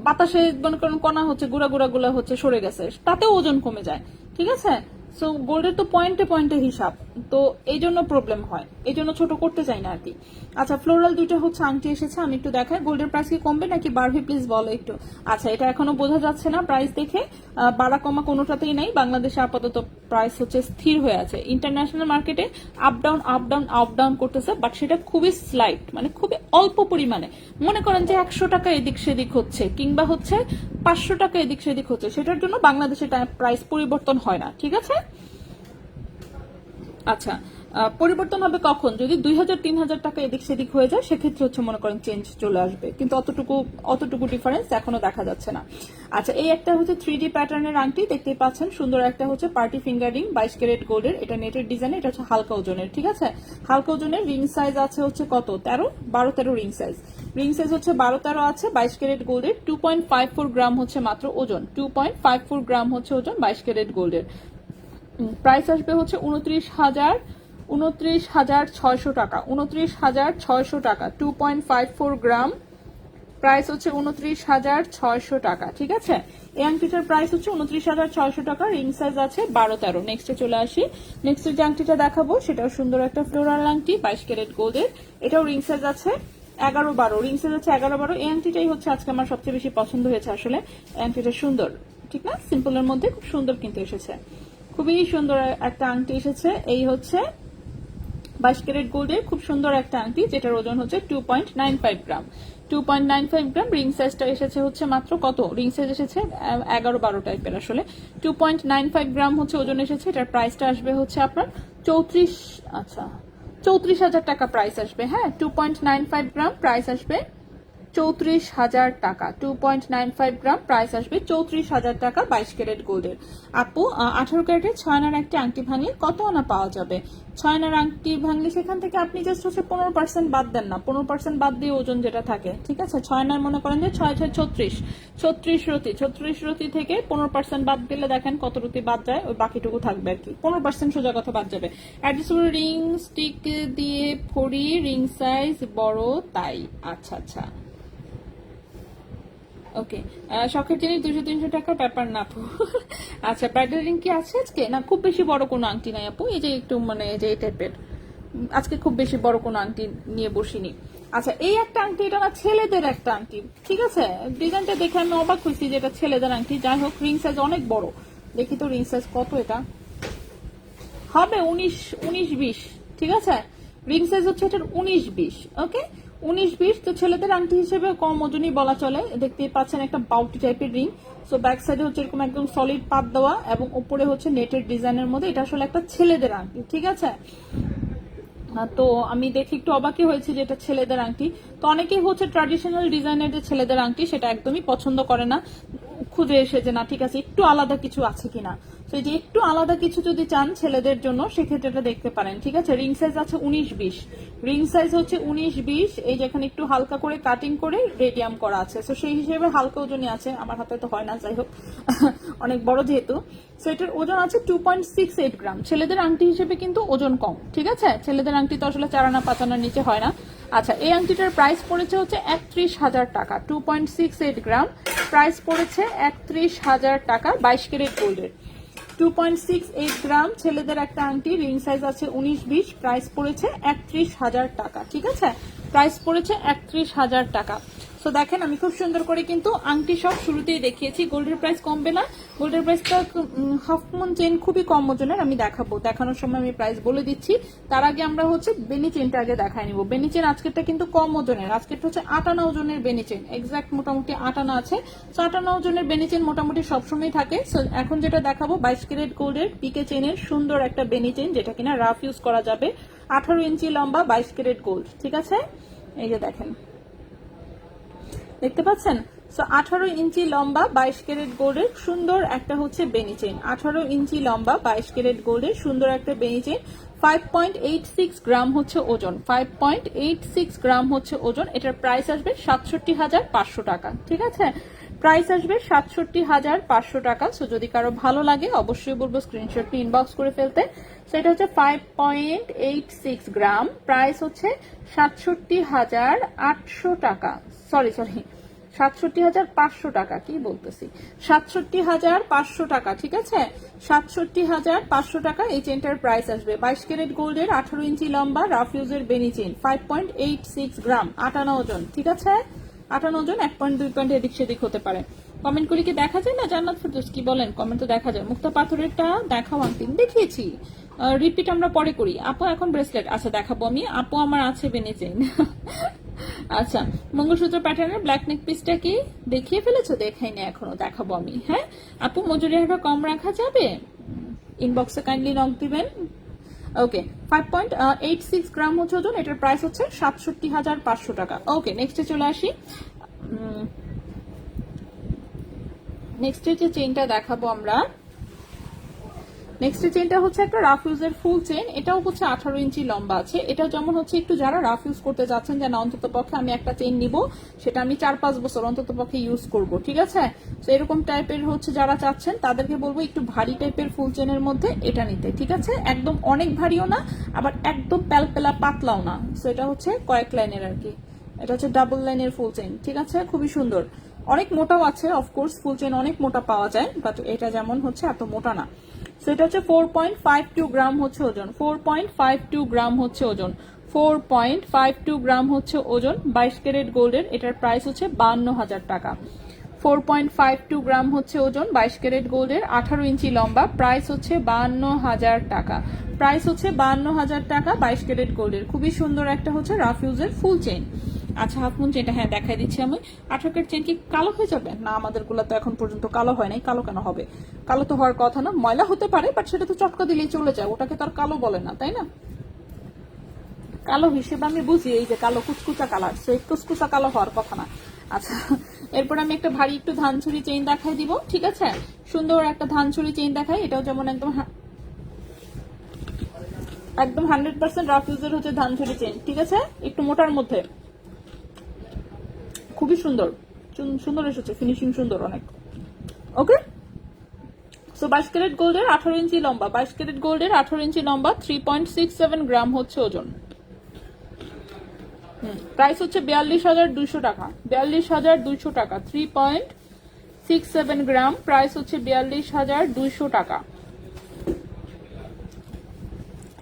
বাতাসে মনে করেন কণা হচ্ছে গুড়া গুড়া গুলা হচ্ছে সরে গেছে, তাতেও ওজন কমে যায়, ঠিক আছে? সো গোল্ডের তো পয়েন্টে পয়েন্টে হিসাব, তো এই জন্য প্রবলেম হয়, এই জন্য ছোট করতে চাই না আর কি। আচ্ছা, ফ্লোরাল দুইটা হচ্ছে আংটি এসেছে, আমি একটু দেখাই। গোল্ডের প্রাইস কি কমবে নাকি বাড়বে প্লিজ বলো একটু। আচ্ছা, এটা এখনো বোঝা যাচ্ছে না প্রাইস দেখে, বাড়া কমা কোনোটাতেই নাই, বাংলাদেশে আপাতত প্রাইস হচ্ছে স্থির হয়ে আছে। ইন্টারন্যাশনাল মার্কেটে up down up down up down করতেছে, বাট সেটা খুবই স্লাইট, মানে খুবই অল্প পরিমাণে। মনে করেন যে 100 টাকা এদিক সেদিক হচ্ছে, কিংবা হচ্ছে 500 টাকা এদিক সেদিক হচ্ছে, সেটার জন্য বাংলাদেশে প্রাইস পরিবর্তন হয় না, ঠিক আছে? আচ্ছা, পরিবর্তন হবে কখন? যদি 2,000-3,000 টাকা এদিক সেদিক হয়ে যায়, সেক্ষেত্রে হচ্ছে মনে করেন চেঞ্জ চলে আসবে, কিন্তু অতটুকু ডিফারেন্স এখনো দেখা যাচ্ছে না। আচ্ছা, এই একটা হচ্ছে 3D প্যাটার্নের আংটি দেখতেই পাচ্ছেন, সুন্দর একটা হচ্ছে পার্টি ফিঙ্গারিং 22 ক্যারেট গোল্ডের, এটা নেটের ডিজাইন, এটা হচ্ছে হালকা ওজনের, ঠিক আছে? হালকা ওজনের, রিং সাইজ আছে হচ্ছে কত 12-13 রিং সাইজ, রিং সাইজ হচ্ছে 12-13 আছে, 22 ক্যারেট গোল্ডের, 2.54 গ্রাম হচ্ছে মাত্র ওজন, 2.54 গ্রাম হচ্ছে ওজন 22 ক্যারেট গোল্ডের। প্রাইস আসবে হচ্ছে 29,600 টাকা, 29,600 টাকা, 2.54 গ্রাম, প্রাইস হচ্ছে 29,600 টাকা, ঠিক আছে? এই আংটিটার প্রাইস হচ্ছে 29,600 টাকা, রিং সাইজ আছে 12-13। নেক্সটে চলে আসি, নেক্সট যে আংটিটা দেখাবো সেটাও সুন্দর একটা ফ্লোরাল আংটি 22 ক্যারেট গোল্ডের, এটাও রিং সাইজ আছে 11-12, রিং সাইজ আছে 11-12। এই আংটিটাই হচ্ছে আজকে আমার সবচেয়ে বেশি পছন্দ হয়েছে আসলে, এই আংটিটা সুন্দর, ঠিক না? সিম্পলের মধ্যে খুব সুন্দর কিন্তু এসেছে, খুবই সুন্দর একটা আংটি এসেছে। এই হচ্ছে 22 ক্যারেট গোল্ডের খুব সুন্দর একটা আংটি, যেটার ওজন হচ্ছে 2.95 গ্রাম, 2.95 গ্রাম। রিং সাইজটা এসেছে হচ্ছে মাত্র কত, রিং সাইজ এসেছে 11-12 টাইপের আসলে, 2.95 গ্রাম হচ্ছে ওজন এসেছে। এটার প্রাইসটা আসবে হচ্ছে আপনার 34,000 টাকা প্রাইস আসবে। হ্যাঁ, 2.95 গ্রাম, প্রাইস আসবে 34,000 টাকা, 2.95 গ্রাম, প্রাইস আসবে 34,000 টাকা 22 ক্যারেট গোল্ডের। আপু, 18 ক্যারেটের 6 আনার একটি আংটি ভাঙলে কত আনা পাওয়া যাবে? 6 আনার আংটি ভাঙলে সেখান থেকে আপনি জাস্ট হচ্ছে 15% বাদ দেন না, 15% বাদ দিয়ে ওজন যেটা থাকে, ঠিক আছে? 6 আনার মনে করেন যে 36 রতি, 36 রতি থেকে 15% বাদ দিলে দেখেন কত রতি বাদ যায়, ওই বাকিটুকু থাকবে আর কি, 15% সোজা কথা বাদ যাবে। অ্যাডজাস্টেবল রিং স্টিক দিয়ে ভরি, রিং সাইজ বড় তাই। আচ্ছা আচ্ছা, ওকে, শখের জিনিস 200-300 টাকার ব্যাপার না আপু। আচ্ছা, ব্রাইডাল রিং কি আছে আজকে? না, খুব বেশি বড় কোনো আংটি নাই আপু, এই যে একটু মানে এই যে এই টাইপের। আজকে খুব বেশি বড় কোনো আংটি নিয়ে বসিনি। আচ্ছা, এই একটা আংটি, এটা না ছেলেদের একটা আংটি, ঠিক আছে? ডিজাইনটা দেখে আমি অবাক হয়েছি যে এটা ছেলেদের আংটি। যাই হোক, রিং সাইজ অনেক বড়। দেখি তো রিং সাইজ কত, এটা হবে 19-20, ঠিক আছে? রিং সাইজ হচ্ছে এটার 19-20। ওকে, 19-20। তো ছেলেদের আংটি হিসেবে কম ওজনই বলা চলে। দেখতেই পাচ্ছেন একটা বাউটি টাইপের রিং। সো ব্যাক সাইডে হচ্ছে এরকম একদম সলিড পাত দেওয়া এবং উপরে হচ্ছে নেটের ডিজাইনের মধ্যে। এটা আসলে একটা ছেলেদের আংটি, ঠিক আছে? তো আমি দেখে একটু অবাকই হয়েছি যে এটা ছেলেদের আংটি। তো অনেকেই হচ্ছে ট্র্যাডিশনাল ডিজাইনের যে ছেলেদের আংটি সেটা একদমই পছন্দ করে না, খুঁজে এসে যে না ঠিক আছে একটু আলাদা কিছু আছে কিনা। তো এই যে একটু আলাদা কিছু যদি চান ছেলেদের জন্য সেক্ষেত্রে এটা দেখতে পারেন, ঠিক আছে? রিং সাইজ আছে 19-20, রিং সাইজ হচ্ছে 19-20। এই যে এখানে একটু হালকা করে কাটিং করে রেডিয়াম করা আছে, তো সেই হিসেবে হালকা ওজনই আছে। আমার হাতে তো হয় না, যাই হোক অনেক বড় যেহেতু। সো এটার ওজন আছে 2.68 গ্রাম। ছেলেদের আংটি হিসেবে কিন্তু ওজন কম, ঠিক আছে? ছেলেদের আংটি তো আসলে 4 আনা 5 আনার নিচে হয় না। আচ্ছা, এই আংটিটার প্রাইস পড়েছে হচ্ছে 31,000 টাকা। 2.68 গ্রাম, প্রাইস পড়েছে 31,000 টাকা, 22 ক্যারেট গোল্ডের। 2.68 গ্রাম ছেলেদের একটা আংটি, রিং সাইজ আছে 19-20, প্রাইস পড়েছে 31,000 টাকা, ঠিক আছে? প্রাইস পড়েছে 31,000 টাকা। সো দেখেন, আমি খুব সুন্দর করে কিন্তু আংটি সব শুরুতেই দেখিয়েছি। গোল্ডের প্রাইস কমবে না, গোল্ডের প্রাইসটা হাফ মুন চেন খুবই কম ওজনের, আমি দেখাবো, দেখানোর সময় আমি প্রাইস বলে দিচ্ছি। তার আগে আমরা হচ্ছে বেনি চেনটা আগে দেখাই নিব। বেনি চেন আজকেরটা কিন্তু কম ওজনের, আজকেরটা হচ্ছে 8 আনা ওজনের বেনি চেন, এক্সাক্ট মোটামুটি 8 আনা আছে। সো 8 আনা ওজনের বেনি চেন মোটামুটি সবসময় থাকে। সো এখন যেটা দেখাবো 22 ক্যারেট গোল্ডের পিকে চেনের সুন্দর একটা বেনি চেন, যেটা কিনা রাফ ইউজ করা যাবে। 18 ইঞ্চি লম্বা, 22 ক্যারেট গোল্ড, ঠিক আছে? এই যে দেখেন, দেখতে পাচ্ছেন? সো 18 ইঞ্চি লম্বা, 22 ক্যারেট গোল্ডের সুন্দর একটা হচ্ছে বেনি চেন। 18 ইঞ্চি লম্বা, 22 ক্যারেট গোল্ডের সুন্দর একটা বেনি চেন। 5.86 গ্রাম হচ্ছে ওজন, 5.86 গ্রাম হচ্ছে ওজন। এটার প্রাইস আসবে 67,500 টাকা, ঠিক আছে? প্রাইস আসবে 67,500 টাকা। সো যদি কারো ভালো লাগে অবশ্যই বলবো স্ক্রিনশট নিয়ে ইনবক্স করে ফেলতে। সেটা হচ্ছে 5.86 গ্রাম, প্রাইস হচ্ছে 67,800 টাকা। সরি 67,500 টাকা, কি বলতেছি, 67,500 টাকা, ঠিক আছে? 67,500 টাকা এই চেনটার প্রাইস আসবে। 22 ক্যারেট গোল্ডের 18 ইঞ্চি লম্বা রাফ ইউজের বেনি চেন, 5.86 গ্রাম, 8 আনা ওজন, ঠিক আছে? 8 আনা ওজন, 1.2 পয়েন্ট এদিক সেদিক হতে পারে। কমেন্ট করে কি দেখা যায় না? জান্নাত ফেরদৌস কি বলেন? কমেন্ট তো দেখা যায়। মুক্তা পাথরেরটা দেখাও আংটি, দেখিয়েছি, রিপিট আমরা পরে করি। আপু এখন ব্রেসলেট, আচ্ছা দেখাবো আমি। আপু আমার আছে বেনি চেন। আচ্ছা, মঙ্গলসূত্র প্যাটার্নের ব্ল্যাক নেক পিসটা কি দেখিয়ে ফেলেছো? দেখাইনি এখনো, দেখাবো আমি। হ্যাঁ আপু, মজুরিটা কম রাখা যাবে? ইনবক্সে কাইন্ডলি নক দিবেন। ওকে, 5.86 গ্রাম হচ্ছে ওজন, এটার প্রাইস হচ্ছে 67,500 টাকা। ওকে, নেক্সটে চলে আসি। নেক্সটের যে চেইনটা দেখাবো আমরা, নেক্সট চেইনটা হচ্ছে একটা রাফ ইউজের ফুল চেইন। এটাও হচ্ছে 18 ইঞ্চি লম্বা আছে। এটা যেমন হচ্ছে একটু যারা রাফ ইউজ করতে যাচ্ছেন যে না অন্তত পক্ষে আমি একটা চেইন নিব, সেটা আমি 4-5 বছর অন্তত পক্ষে ইউজ করব, ঠিক আছে? তো এরকম টাইপের হচ্ছে যারা চাচ্ছেন তাদেরকে বলবো একটু ভারী টাইপের ফুল চেইনের মধ্যে এটা নিতে, ঠিক আছে? একদম অনেক ভারীও না, আবার একদম প্যালপেলা পাতলাও না। তো এটা হচ্ছে কয়েক লাইনের আর কি, এটা হচ্ছে ডাবল লাইনের ফুল চেইন, ঠিক আছে? খুবই সুন্দর। অনেক মোটাও আছে, অফকোর্স ফুল চেইন অনেক মোটা পাওয়া যায়, বাট এটা যেমন হচ্ছে এত মোটা না। সেটা হচ্ছে 4.52 গ্রাম হচ্ছে ওজন, 4.52 গ্রাম হচ্ছে ওজন, 4.52 গ্রাম হচ্ছে ওজন, 22 ক্যারেট গোল্ডের। এটার প্রাইস হচ্ছে 52,000 টাকা। 4.52 গ্রাম হচ্ছে ওজন, 22 ক্যারেট গোল্ডের, 18 ইঞ্চি লম্বা, প্রাইস হচ্ছে 52,000 টাকা। প্রাইস হচ্ছে 52,000 টাকা, 22 ক্যারেট গোল্ডের। খুবই সুন্দর একটা হচ্ছে রাফ ইউজের ফুল চেইন। আচ্ছা, হাফ মুন চেনটা হ্যাঁ দেখাই দিচ্ছি আমি। 18 ক্যারেট চেন কি কালো হয়ে যাবে? না, আমাদের গুলা তো এখন পর্যন্ত কালো হয় নাই। কালো কেন হবে? কালো তো হওয়ার কথা না, ময়লা হতে পারে, বাট সেটা তো চটকা দিলেই চলে যায়, ওটাকে তো আর কালো বলে না, তাই না? কালো হিসেবে আমি বুঝি এই যে কালো কুচকুচা কালার, সেই কুচকুচা কালো হওয়ার কথা না। আচ্ছা, এরপর আমি একটা ভারী একটু ধানছড়ি চেইন দেখাই দিব, ঠিক আছে? সুন্দর একটা ধানছড়ি চেইন দেখাই। এটাও যেমন একদম 100% রাফ ইউজের হচ্ছে ধানছড়ি চেইন, ঠিক আছে? একটু মোটার মধ্যে, খুবই সুন্দর সুন্দর এসেছে, ফিনিশিং সুন্দর অনেক। ওকে, সো 22 ক্যারেট গোল্ডের 18 ইঞ্চি লম্বা, 22 ক্যারেট গোল্ডের 18 ইঞ্চি লম্বা, 3.67 গ্রাম হচ্ছে ওজন। প্রাইস হচ্ছে 42,200 টাকা, 42,200 টাকা, 3.67 গ্রাম, প্রাইস হচ্ছে 42,200 টাকা।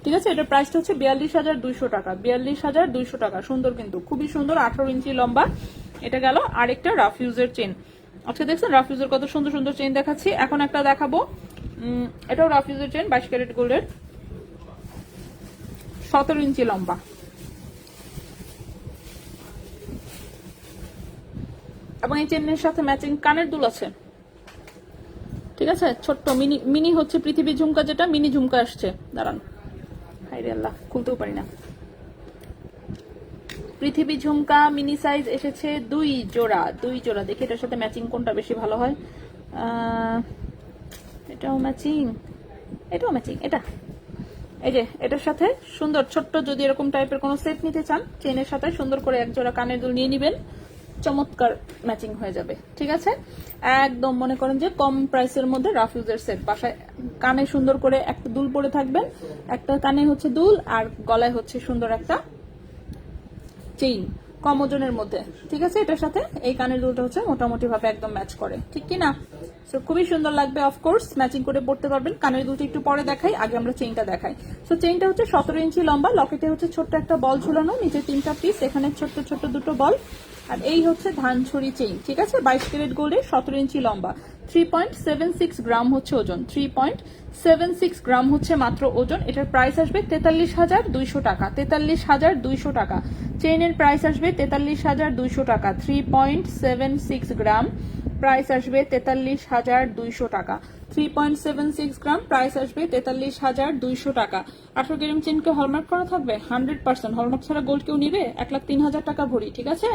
ঠিক আছে, এটার প্রাইসটা হচ্ছে 42,200 টাকা, 42,200 টাকা। সুন্দর কিন্তু, খুবই সুন্দর, 18 ইঞ্চি লম্বা। এটা গেল আরেকটা রাফিউজের চেন। আচ্ছা দেখছেন রাফিউজের কত সুন্দর সুন্দর চেন দেখাচ্ছি। এখন একটা দেখাবো, এটাও রাফিউজের চেন, 22 ক্যারেট গোল্ডের, 17 ইঞ্চি লম্বা। এবং এই চেনের সাথে ম্যাচিং কানের দুল আছে। ঠিক আছে, ছোট্ট মিনি মিনি হচ্ছে পৃথিবী ঝুমকা, যেটা মিনি ঝুমকা আসছে। দাঁড়ান, হাইরে আল্লাহ, খুলতেও পারি না। পৃথিবী ঝুমকা মিনি সাইজ এসেছে 2 জোড়া, 2 জোড়া। দেখি এটার সাথে ম্যাচিং কোনটা বেশি ভালো হয়। এটাও ম্যাচিং, এটাও ম্যাচিং, এটা এই যে এটার সাথে সুন্দর ছোট্ট, যদি এরকম টাইপের কোনো সেট নিতে চান, চেনের সাথে সুন্দর করে এক জোড়া কানের দুল নিয়ে নিবেন, চমৎকার ম্যাচিং হয়ে যাবে। ঠিক আছে, একদম মনে করেন যে কম প্রাইসের মধ্যে রাফিউজের সেট। বাসায় কানে সুন্দর করে একটা দুল পরে থাকবেন, একটা কানে হচ্ছে দুল আর গলায় হচ্ছে সুন্দর একটা চেইন, কম ওজনের মধ্যে। ঠিক আছে, এটার সাথে এই কানের দুলটা হচ্ছে মোটামুটি ভাবে একদম ম্যাচ করে, ঠিক কি না? সো খুবই সুন্দর লাগবে, অফকোর্স ম্যাচিং করে পড়তে পারবেন। কানের দুলটা একটু পরে দেখাই, আগে আমরা চেইনটা দেখাই। সো চেইনটা হচ্ছে 17 ইঞ্চি লম্বা, লকেটে হচ্ছে ছোট্ট একটা বল ঝুলানো, নিচে 3টা পিস, এখানে ছোট্ট ছোট্ট দুটো বল, আর এই হচ্ছে ধানছড়ি চেইন। ঠিক আছে, 22 ক্যারেট গোল্ডের, 17 ইঞ্চি লম্বা, 3.76 গ্রাম হচ্ছে ওজন, 3.76 গ্রাম হচ্ছে মাত্র ওজন। এটার প্রাইস আসবে 43,200 টাকা, 43,200 টাকা। চেইনের প্রাইস আসবে 43,200 টাকা, 3.76 গ্রাম, প্রাইস আসবে 43,200 টাকা, 3.76 গ্রাম, প্রাইস আসবে 43,200 টাকা। 18 গ্রাম চেনকে হলমার্ক করা থাকবে, 100%। হলমার্ক ছাড়া গোল্ড কেউ নিবে? 1,03,000 টাকা ভরি। ঠিক আছে,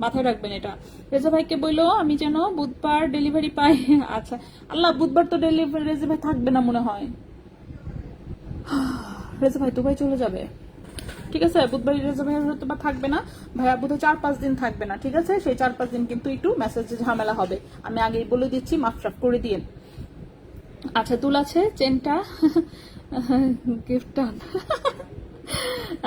মাথায় রাখবেন এটা। রেজা ভাইকে বললো আমি যেন বুধবার ডেলিভারি পাই। আচ্ছা আল্লাহ, বুধবার তো ডেলিভারি রেজা ভাই থাকবে না মনে হয়। রেজা ভাই দুবাই চলে যাবে। ঠিক আছে, বুধবার রেজা ভাই হয়তো বা থাকবে না, ভাইয়া বোধহয় 4-5 দিন থাকবে না। ঠিক আছে, সেই 4-5 দিন কিন্তু একটু মেসেজে ঝামেলা হবে, আমি আগেই বলে দিচ্ছি, মাফ করে দিয়ে। আচ্ছা দুল আছে, চেনটা গিফট।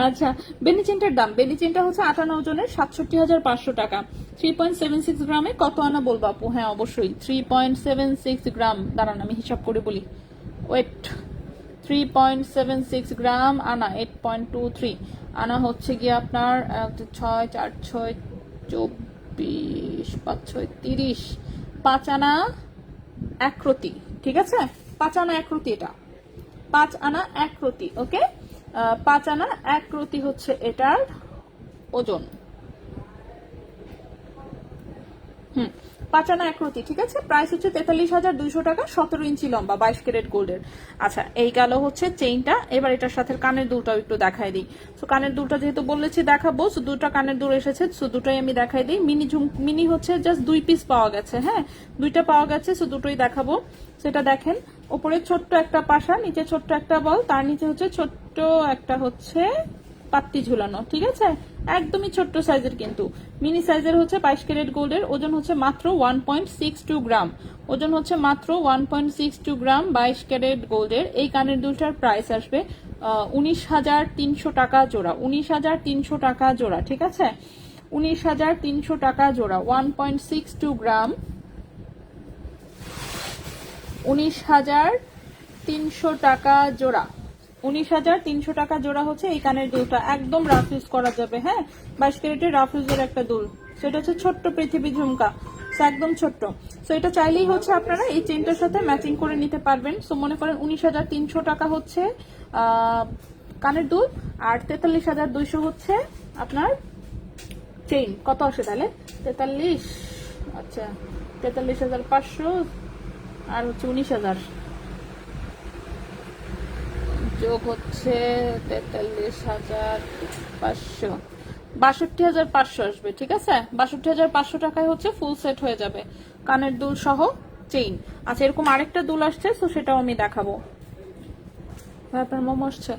আচ্ছা বেনি চেনটার দাম, বেনি চেনটা হচ্ছে 58 ওজনের, 67,500 টাকা। 3.76 গ্রামে কত আনা বলবো আপু? হ্যাঁ অবশ্যই 3.76 গ্রাম, দাঁড়ান আমি হিসাব করে বলি, ওয়েট। 3.76 গ্রাম আনা 8.23 আনা হচ্ছে গিয়ে আপনার 6 4 6 24 5 6 30, 5 আনা 1 রতি। ঠিক আছে, 5 আনা 1 রতি, এটা 5 আনা 1 রতি। ওকে, 5 আনা 1 রতি হচ্ছে এটার ওজন। 5 আনা 1 রতি। ঠিক আছে, প্রাইস হচ্ছে 43,200 টাকা, 17 ইঞ্চি লম্বা, 22 ক্যারেট গোল্ডের। আচ্ছা এই গেল হচ্ছে চেইনটা। এবার এটার সাথে কানের দুলটাও একটু দেখাই দিই। সো কানের দুলটা যেহেতু বলেছি দেখাবো, সো দুটা কানের দুল এসেছে, সো দুটোই আমি দেখাই দিই। মিনি হচ্ছে জাস্ট 2 পিস পাওয়া গেছে, হ্যাঁ 2টা পাওয়া গেছে, সো দুটোই দেখাবো। সেটা দেখেন, উপরে ছোট্ট একটা পাশা, নিচে ছোট্ট একটা বল, তার নিচে হচ্ছে ছোট্ট একটা হচ্ছে পাত্তি ঝুলানো। ঠিক আছে, একদমই ছোট্ট সাইজের, কিন্তু মিনি সাইজের হচ্ছে 22 ক্যারেট গোল্ডের, ওজন হচ্ছে মাত্র 1.62 গ্রাম, ওজন হচ্ছে মাত্র 1.62 গ্রাম, 22 ক্যারেট গোল্ডের। এই কানের দুলটার প্রাইস আসবে 19,300 টাকা জোড়া, 19,300 টাকা জোড়া। ঠিক আছে, 19,300 টাকা জোড়া, 1.62 গ্রাম, 19,300 টাকা জোড়া, 19,300 টাকা জোড়া হচ্ছে এই কানের দুলটা। একদম রাফ ইউজ করা যাবে, হ্যাঁ 22 ক্যারেটের রাফ ইউজের একটা দুল। সেটা হচ্ছে ছোট্ট পৃথিবী ঝুমকা, একদম ছোট্ট। সো এটা চাইলেই হচ্ছে আপনারা এই চেনটার সাথে ম্যাচিং করে নিতে পারবেন। সো মনে করেন 19,300 টাকা হচ্ছে কানের দুল, আর 43,200 হচ্ছে আপনার চেইন। কত আসে তাহলে? 43, আচ্ছা 43,500 আর হচ্ছে 19,000 যোগ হচ্ছে 43,500, 62,500 আসবে। ঠিক আছে, 62,500 টাকায় হচ্ছে ফুল সেট হয়ে যাবে, কানের দুল সহ চেইন। আচ্ছা এরকম আরেকটা দুল আসছে, তো সেটাও আমি দেখাবো। আপনার মোমো আসছে,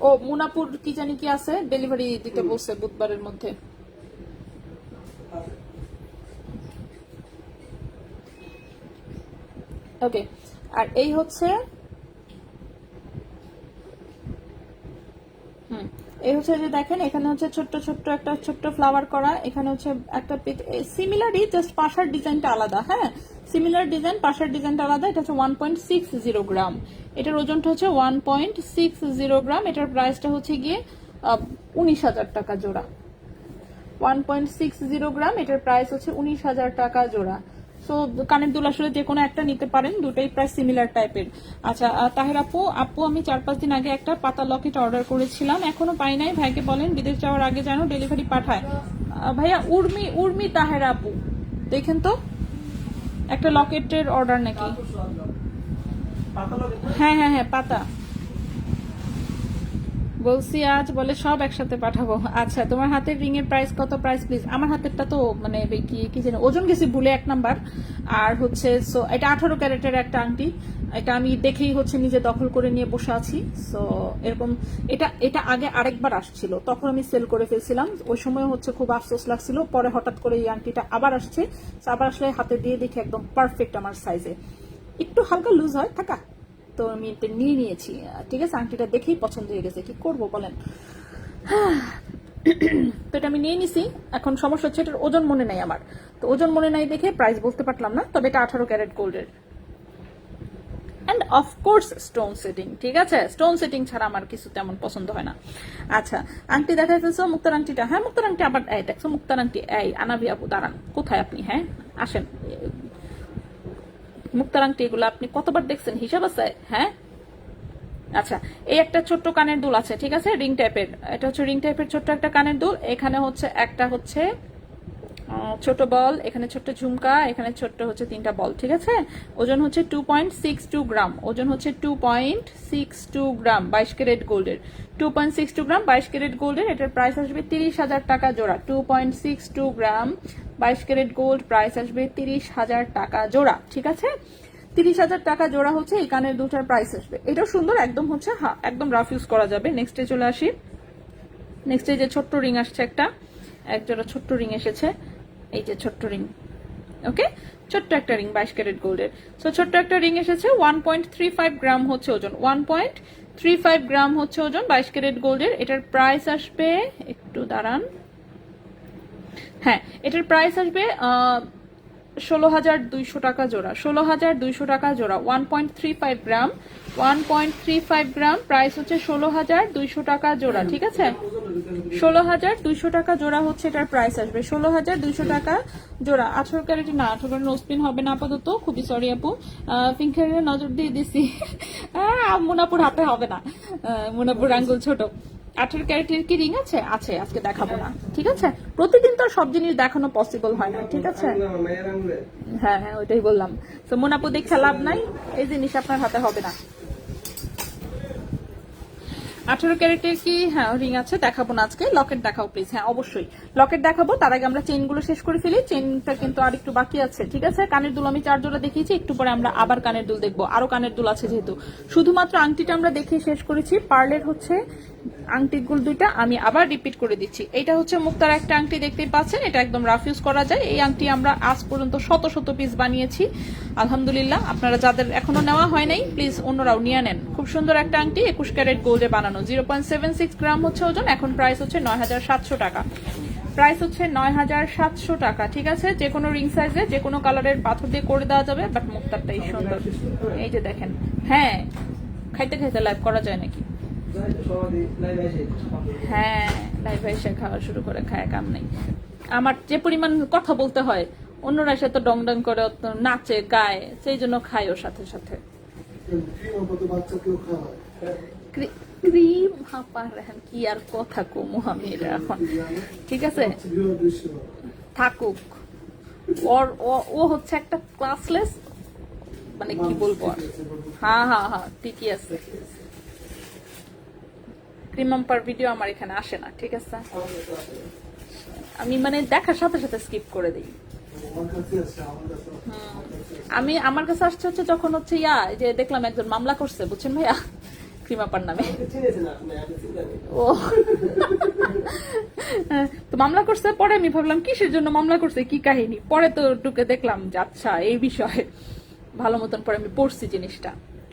ও মুনাপুর কি জানি কি আছে, ডেলিভারি দিতে বলছে বুধবারের মধ্যে। ওকে, আর এই হচ্ছে এই হচ্ছে যে দেখেন এখানে হচ্ছে ছোট্ট ছোট্ট একটা ছোট্ট ফ্লাওয়ার করা, এখানে হচ্ছে একটা সিমিলারই, জাস্ট পাশার ডিজাইনটা আলাদা। হ্যাঁ, সিমিলার ডিজাইন, পাশার ডিজাইনটা আলাদা। এটা হচ্ছে 1.60 গ্রাম, এটার ওজনটা হচ্ছে 1.60 গ্রাম। এটার প্রাইসটা হচ্ছে গিয়ে 19,000 টাকা জোড়া। 1.60 গ্রাম, এটার প্রাইস হচ্ছে 19,000 টাকা জোড়া। সো কানের দুল আসলে যে কোনো একটা নিতে পারেন, দুটোই প্রায় সিমিলার টাইপের। আচ্ছা তাহের আপু আমি 4-5 দিন আগে একটা পাতা লকেট অর্ডার করেছিলাম, এখনো পাই নাই, ভাইকে বলেন বিদেশ যাওয়ার আগে যেন ডেলিভারি পাঠায়। ভাইয়া উর্মি তাহের আপু, দেখেন তো একটা লকেটের অর্ডার নাকি? হ্যাঁ হ্যাঁ হ্যাঁ পাতা বলছি আজ, বলে সব একসাথে পাঠাবো। আচ্ছা তোমার হাতের রিং এর প্রাইস কত? Price please. আমার হাতেরটা তো মানে কি জানি ওজন গেছি ভুলে 1 নাম্বার। আর হচ্ছে সো এটা 18 ক্যারেটের একটা আংটি, এটা আমি দেখেই হচ্ছে নিজে দখল করে নিয়ে বসে আছি। সো এরকম এটা আগে আরেকবার আসছিল, তখন আমি সেল করে ফেলছিলাম, ওই সময় হচ্ছে খুব আফসোস লাগছিল। পরে হঠাৎ করে এই আংটিটা আবার আসছে, আবার আসলে হাতে দিয়ে দেখি একদম পারফেক্ট আমার সাইজে, একটু হালকা লুজ হয় টাকা, তো আমি এটা নিয়ে নিয়েছি। ঠিক আছে, আংটিটা দেখেই পছন্দ হয়ে গেছে, কি করব বলেন। তো এটা আমি নিয়ে নিছি। এখন সমস্যা হচ্ছে এটার ওজন মনে নাই আমার, তো ওজন মনে নাই দেখে প্রাইস বলতে পারলাম না। তবে এটা 18 ক্যারেট গোল্ডের, অ্যান্ড অফকোর্স স্টোন সেটিং। ঠিক আছে, স্টোন সেটিং ছাড়া আমার কিছু তেমন পছন্দ হয় না। আচ্ছা আংটি দেখাই ফেলছো, মুক্তার আংটিটা। হ্যাঁ মুক্তার আংটি আবার এই দেখছো, মুক্তার আংটি এই আনাবি আপু দাঁড়ান, কোথায় আপনি? হ্যাঁ আসেন, মুক্তার আংটি এগুলো আপনি কতবার দেখছেন হিসাব আছে? হ্যাঁ আচ্ছা এই একটা ছোট্ট কানের দুল আছে, ঠিক আছে, রিং টাইপের। এটা হচ্ছে রিং টাইপের ছোট্ট একটা কানের দুল। এখানে হচ্ছে একটা হচ্ছে ছোট বল, এখানে ছোট্ট ঝুমকা, এখানে ছোট্ট হচ্ছে 3টা বল। ঠিক আছে, ওজন হচ্ছে 2.62 গ্রাম, ওজন হচ্ছে 2.62 গ্রাম, 22 ক্যারেট গোল্ডের। 2.62 গ্রাম 22 ক্যারেট গোল্ডের, এটার প্রাইস আসবে 30,000 টাকা জোড়া। 2.62 গ্রাম 22 ক্যারেট গোল্ড, প্রাইস আসবে 30,000 টাকা জোড়া। ঠিক আছে, 30,000 টাকা জোড়া হচ্ছে এই কানের দুটার প্রাইস আসবে। এটাও সুন্দর, একদম হচ্ছে একদম রাফ ইউজ করা যাবে। নেক্সটে চলে আসি, নেক্সটে যে ছোট্ট রিং আসছে একটা, এক জোড়া ছোট্ট রিং এসেছে, এই যে ছোট্ট রিং। ওকে, ছোট্ট একটা রিং 22 ক্যারেট গোল্ডের। সো ছোট্ট একটা রিং এসেছে, 1.35 গ্রাম হচ্ছে ওজন, 1.35 গ্রাম হচ্ছে ওজন, 22 ক্যারেট গোল্ডের। এটার প্রাইস আসবে, একটু দাঁড়ান, হ্যাঁ এটার প্রাইস আসবে 16,200 টাকা জোড়া। 16,200 টাকা জোড়া, 1.35 গ্রাম, 1.35 গ্রাম, প্রাইস হচ্ছে 16,200 টাকা জোড়া। ঠিক আছে, 16,200 টাকা জোড়া হচ্ছে এটার প্রাইস আসবে, 16,200 টাকা জোড়া। 18 ক্যারেট না, 18 ক্যারেট নোসপিন হবে না আপাতত, খুবই সরি আপু। পিঙ্কের নজর দিয়ে দিছি, মুনাপুর হাতে হবে না, মুনাপুর আঙ্গুল ছোট। 18 ক্যারেটের কি রিং আছে? আছে, আজকে দেখাবো না। ঠিক আছে, প্রতিদিন তো সব জিনিস দেখানো পসিবল হয় না। ঠিক আছে, হ্যাঁ হ্যাঁ ওইটাই বললাম। তো মুনাপু দেখে লাভ নাই, এই জিনিস আপনার হাতে হবে না। 18 ক্যারেটের কি হ্যাঁ রিং আছে, দেখাবো না আজকে। লকেট দেখাও প্লিজ। হ্যাঁ অবশ্যই লকেট দেখাবো, তার আগে আমরা চেইন গুলো শেষ করে ফেলি। চেইনটা কিন্তু আর একটু বাকি আছে। ঠিক আছে, কানের দুল আমি 4 জোড়া দেখিয়েছি, একটু পরে আমরা আবার কানের দুল দেখবো, আরো কানের দুল আছে। যেহেতু শুধুমাত্র আংটিটা আমরা দেখে শেষ করেছি, পার্লের হচ্ছে আংটিগুলো দুইটা আমি আবার রিপিট করে দিচ্ছি। এটা হচ্ছে মুক্তার একটা আংটি, দেখতেই পাচ্ছেন, এটা একদম রাফ ইউজ করা যায়। এই আংটি আমরা আজ পর্যন্ত শত শত পিস বানিয়েছি আলহামদুলিল্লাহ। আপনারা যাদের এখনো নেওয়া হয় নাই প্লিজ অন্যরাও নিয়ে নেন। খুব সুন্দর একটা আংটি, 21 ক্যারেট গোল্ডে বানানো, 0.76 গ্রাম হচ্ছে ওজন। এখন প্রাইস হচ্ছে 9,700 টাকা, প্রাইস হচ্ছে 9,700 টাকা। ঠিক আছে, যে কোনো রিং সাইজে যে কোনো কালারের পাথর দিয়ে করে দেওয়া যাবে, বাট মুক্তারটাই সুন্দর। এই যে দেখেন, হ্যাঁ খাইতে খাইতে লাইভ করা যায় নাকি? হ্যাঁ লাইভ এসে খাওয়া শুরু করে, খায় কাম নেই আমার। যে পরিমাণ কথা বলতে হয়, অন্যরা সে তো ডং ডং করে নাচে গায়, সেই জন্য খায় ওর সাথে সাথে। ক্রিম হাপা রেহান কি আর কথা কমু আমি এটা এখন। ঠিক আছে থাকুক, ও হচ্ছে একটা ক্লাসলেস, মানে কি বলবো আর। হ্যাঁ হ্যাঁ হ্যাঁ ঠিকই আছে, ক্রিমাম্পার ভিডিও আমার এখানে আসে না। ঠিক আছে, আমি মানে দেখার সাথে সাথে স্কিপ করে দিই। আমি আমার কাছে আসছে হচ্ছে যখন হচ্ছে যে দেখলাম একজন মামলা করছে, বুঝছেন ভাইয়া, ক্রিমাম্পার নামে। ও তো মামলা করছে, পরে আমি ভাবলাম কিসের জন্য মামলা করছে, কি কাহিনী। পরে তো ঢুকে দেখলাম যে আচ্ছা এই বিষয়ে ভালো মতন, পরে আমি পড়ছি জিনিসটা।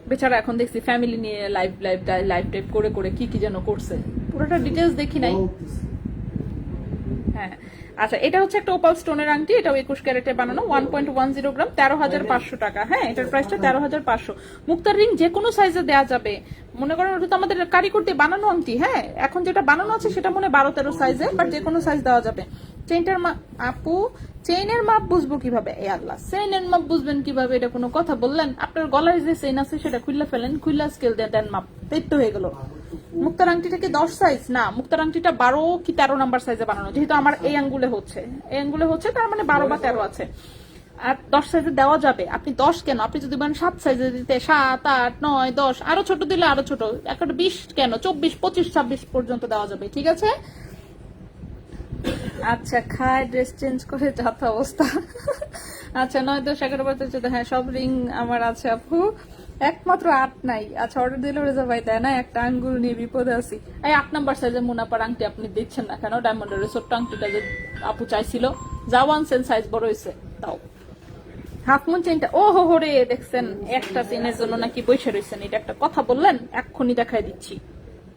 বেচারা এখন দেখছি ফ্যামিলি নিয়ে লাইভ টাইপ করে করে কি কি যেন করছে, পুরোটা ডিটেলস দেখি নাই। হ্যাঁ আচ্ছা, এটা হচ্ছে একটা ওপাল স্টোনের আংটি, এটাও 21 ক্যারেটে বানানো, 1.10 গ্রাম, 13,500 টাকা। হ্যাঁ, এটার প্রাইসটা 13,500। মুক্তার রিং যে কোনো সাইজে দেওয়া যাবে, মনে করেন ওটা তো আমাদের কারিগর দিয়ে বানানো আংটি। হ্যাঁ, এখন যেটা বানানো আছে সেটা মনে 12-13 সাইজে, বাট যে কোনো সাইজ দেওয়া যাবে। চেইনটার আপু চেইনের মাপ বুঝবো কিভাবে? এ আল্লাহ, চেইনের মাপ বুঝবেন কিভাবে? এটা কোনো কথা বললেন? আপনার গলায় যে চেইন আছে সেটা খুললে ফেলেন, খুললা স্কেল দিয়ে দেন মাপ, তাই তো হয়ে গেল। মুক্তার আংটিটা কি 10 সাইজ? না, মুক্তার আংটিটা 12 কি 13 নাম্বার সাইজে বানানো, যেহেতু আমার এই আঙ্গুলে হচ্ছে তার মানে 12 বা 13 আছে। আর 10 সাইজে দেওয়া যাবে। আপনি 10 কেন, আপনি যদি বলেন 7 সাইজে দিতে, 7, 8, 9, 10, আরো ছোট দিলে আরো ছোট, একটা 20 কেন, 24, 25, 26 পর্যন্ত দেওয়া যাবে, ঠিক আছে? আচ্ছা, খায় ড্রেস চেঞ্জ করে যাতা অবস্থা। আচ্ছা, 9, 10, 11, 12, 14, হ্যাঁ সব রিং আমার আছে আপু, একমাত্র 8 নাই। আচ্ছা, অর্ডার দিলে রেজা ভাই দেয় না, একটা আঙ্গুল নিয়ে বিপদে আছি। এই 8 নাম্বার সাইজের মুনাপার আংটি আপনি দিচ্ছেন না কেন? ডায়মন্ডের ছোট্ট আংটিটা যে আপু চাইছিল, যা 1 সেন্ট সাইজ বড় হয়েছে তাও। হাফ মুন চেইনটা, ও হো রে, দেখছেন একটা চেইনের জন্য নাকি বসে রয়েছেন, এটা একটা কথা বললেন, এক্ষুনি দেখাই দিচ্ছি।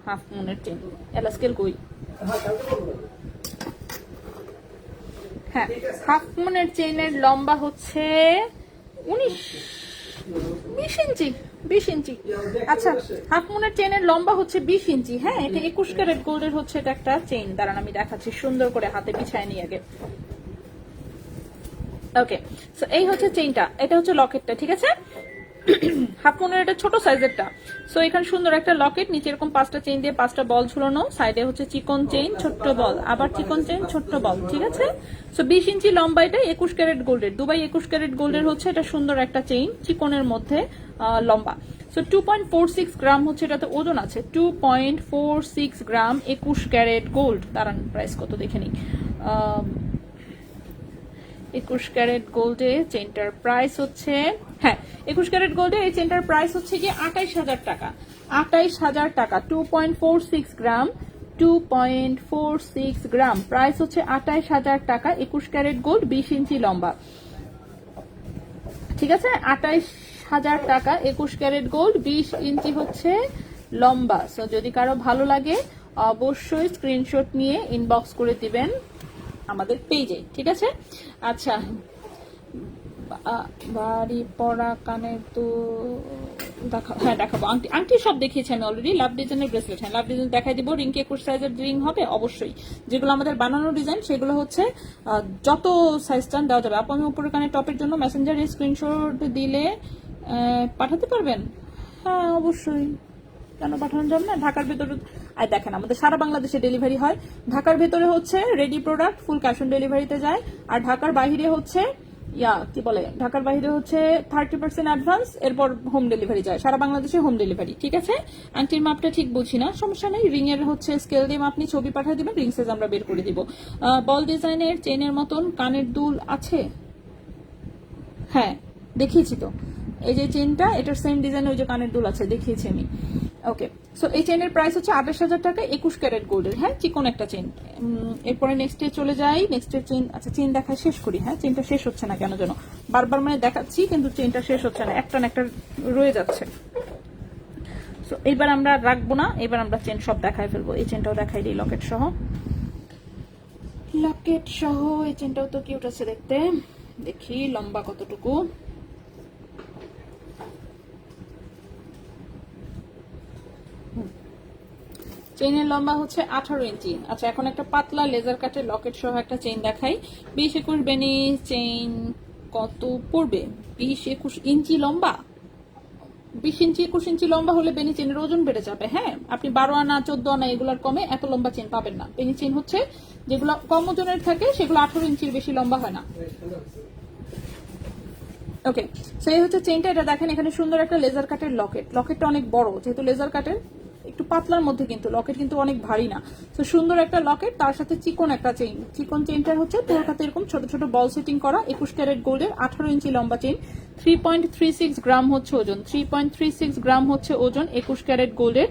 হাফ মুনের চেইন, এলা স্কেল কই? হ্যাঁ, হাফ মুনের চেইনের লম্বা হচ্ছে 20 ইঞ্চি। 20 ইঞ্চি। আচ্ছা, হাফ মুনের চেইনের লম্বা হচ্ছে 20 ইঞ্চি। হ্যাঁ, এটা 21 ক্যারেট গোল্ডের হচ্ছে এটা একটা চেইন। দাঁড়ান আমি দেখাচ্ছি সুন্দর করে, হাতে বিছায় নিয়ে আগে। ওকে, সো এই হচ্ছে চেইনটা, এটা হচ্ছে লকেটটা, ঠিক আছে? হাফ মুনের এটা ছোট সাইজেরটা। সো এখানে সুন্দর একটা লকেট, নিচে এরকম 5টা চেইন দিয়ে 5টা বল ঝুলানো, সাইডে হচ্ছে চিকন চেইন, ছোট্ট বল, আবার চিকন চেইন, ছোট্ট বল, ঠিক আছে? সো 20 ইঞ্চি লম্বা, এটা 21 ক্যারেট গোল্ডের, দুবাই 21 ক্যারেট গোল্ডের হচ্ছে এটা সুন্দর একটা চেইন, চিকনের মধ্যে লম্বা। সো 2.46 গ্রাম হচ্ছে এটাতে ওজন আছে, 2.46 গ্রাম 21 ক্যারেট গোল্ড। দাঁড়ান প্রাইস কত দেখে নিই। 21 ক্যারেট গোল্ডে চেইনটার প্রাইস হচ্ছে, হ্যাঁ 21 ক্যারেট গোল্ডে এই চেইনটার প্রাইস হচ্ছে কি 28,000 টাকা। 28,000 টাকা, 2.46 গ্রাম, 2.46 গ্রাম, প্রাইস হচ্ছে 28,000 টাকা। 21 ক্যারেট গোল্ড, 20 ইঞ্চি লম্বা, ঠিক আছে? 28,000 টাকা 21 ক্যারেট গোল্ড, 20 ইঞ্চি হচ্ছে লম্বা। সো যদি কারো ভালো লাগে অবশ্যই স্ক্রিনশট নিয়ে ইনবক্স করে দিবেন আমাদের পেজে, ঠিক আছে? আচ্ছা, বাড়ি পড়া কানের তো হ্যাঁ দেখাবো, আংটি সব দেখিয়েছি আমি অলরেডি। লাভ ডিজাইনের ব্রেসলেট, হ্যাঁ লাভ ডিজাইন দেখাই দিব। রিং কি 21 সাইজের রিং হবে? অবশ্যই। যেগুলো আমাদের বানানো ডিজাইন সেগুলো হচ্ছে যত সাইজ চান দেওয়া যাবে। আপনি উপরের কানের টপের জন্য মেসেঞ্জারে স্ক্রিনশট দিলে পাঠাতে পারবেন? হ্যাঁ অবশ্যই, কেন পাঠানো যাবে না? ঢাকার ভেতরে আর দেখেন আমাদের সারা বাংলাদেশে ডেলিভারি হয়। ঢাকার ভেতরে হচ্ছে ready product full cash on ডেলিভারিতে যায়, আর ঢাকার বাইরে হচ্ছে ঢাকার বাইরে হচ্ছে 30% অ্যাডভান্স, এরপর হোম ডেলিভারি যায়। সারা বাংলাদেশে হোম ডেলিভারি, ঠিক আছে? আংটির মাপটা ঠিক বুঝি না, সমস্যা নেই, রিং এর হচ্ছে স্কেল দিয়ে আপনি ছবি পাঠিয়ে দিবেন, রিং সাইজ আমরা বের করে দিব। বল ডিজাইনের চেনের মতন কানের দুল আছে, হ্যাঁ দেখিয়েছি তো, এই যে চেনটা এটার সেম ডিজাইন, ওই যে কানের দুল আছে দেখিয়েছি আমি। ওকে, সো এই চেনের প্রাইস হচ্ছে 28,000 টাকা, 21 ক্যারেট গোল্ডের, হ্যাঁ চিকন একটা চেন। এরপরে নেক্সটে চলে যাই, নেক্সটের চেন। আচ্ছা, চেন দেখা শেষ করি। হ্যাঁ, চেনটা শেষ হচ্ছে না কেন যেন, বারবার মানে দেখাচ্ছি কিন্তু চেনটা শেষ হচ্ছে না, একটা না একটা রয়ে যাচ্ছে। সো এবার আমরা রাখবো না, এবার আমরা চেন সব দেখাই ফেলবো। এই চেনটাও দেখাই দিই লকেট সহ, লকেট সহ এই চেনটাও তো কিউট আছে দেখতে। দেখি লম্বা কতটুকু। চেইনের লম্বা হচ্ছে 18 ইঞ্চি। আচ্ছা, এখন একটা পাতলা লেজার কাটের লকেট সহ একটা চেইন দেখাই। 20-21 বেনি চেইন কত পড়বে? 20-21 ইঞ্চি লম্বা, 20 ইঞ্চি 21 ইঞ্চি লম্বা হলে বেনি চেনের ওজন বেড়ে যাবে। হ্যাঁ, আপনি 12 আনা 14 আনা এগুলোর কমে এত লম্বা চেন পাবেন না। বেনি চেন হচ্ছে যেগুলো কম ওজনের থাকে সেগুলো 18 ইঞ্চির বেশি লম্বা হয় না। ওকে, সেই হচ্ছে চেইনটা। এটা দেখেন এখানে সুন্দর একটা লেজার কাটের লকেট, লকেটটা অনেক বড় যেহেতু লেজার কাটের, একটু পাতলার মধ্যে, কিন্তু লকেট কিন্তু অনেক ভারী না। তো সুন্দর একটা লকেট, তার সাথে চিকন একটা চেইন। চিকন চেইনটা হচ্ছে পুরোটাতে এরকম ছোট ছোট বল সেটিং করা, 21 ক্যারেট গোল্ডের 18 ইঞ্চি লম্বা চেইন, 3.36 গ্রাম হচ্ছে ওজন, 3.36 গ্রাম হচ্ছে ওজন 21 ক্যারেট গোল্ডের,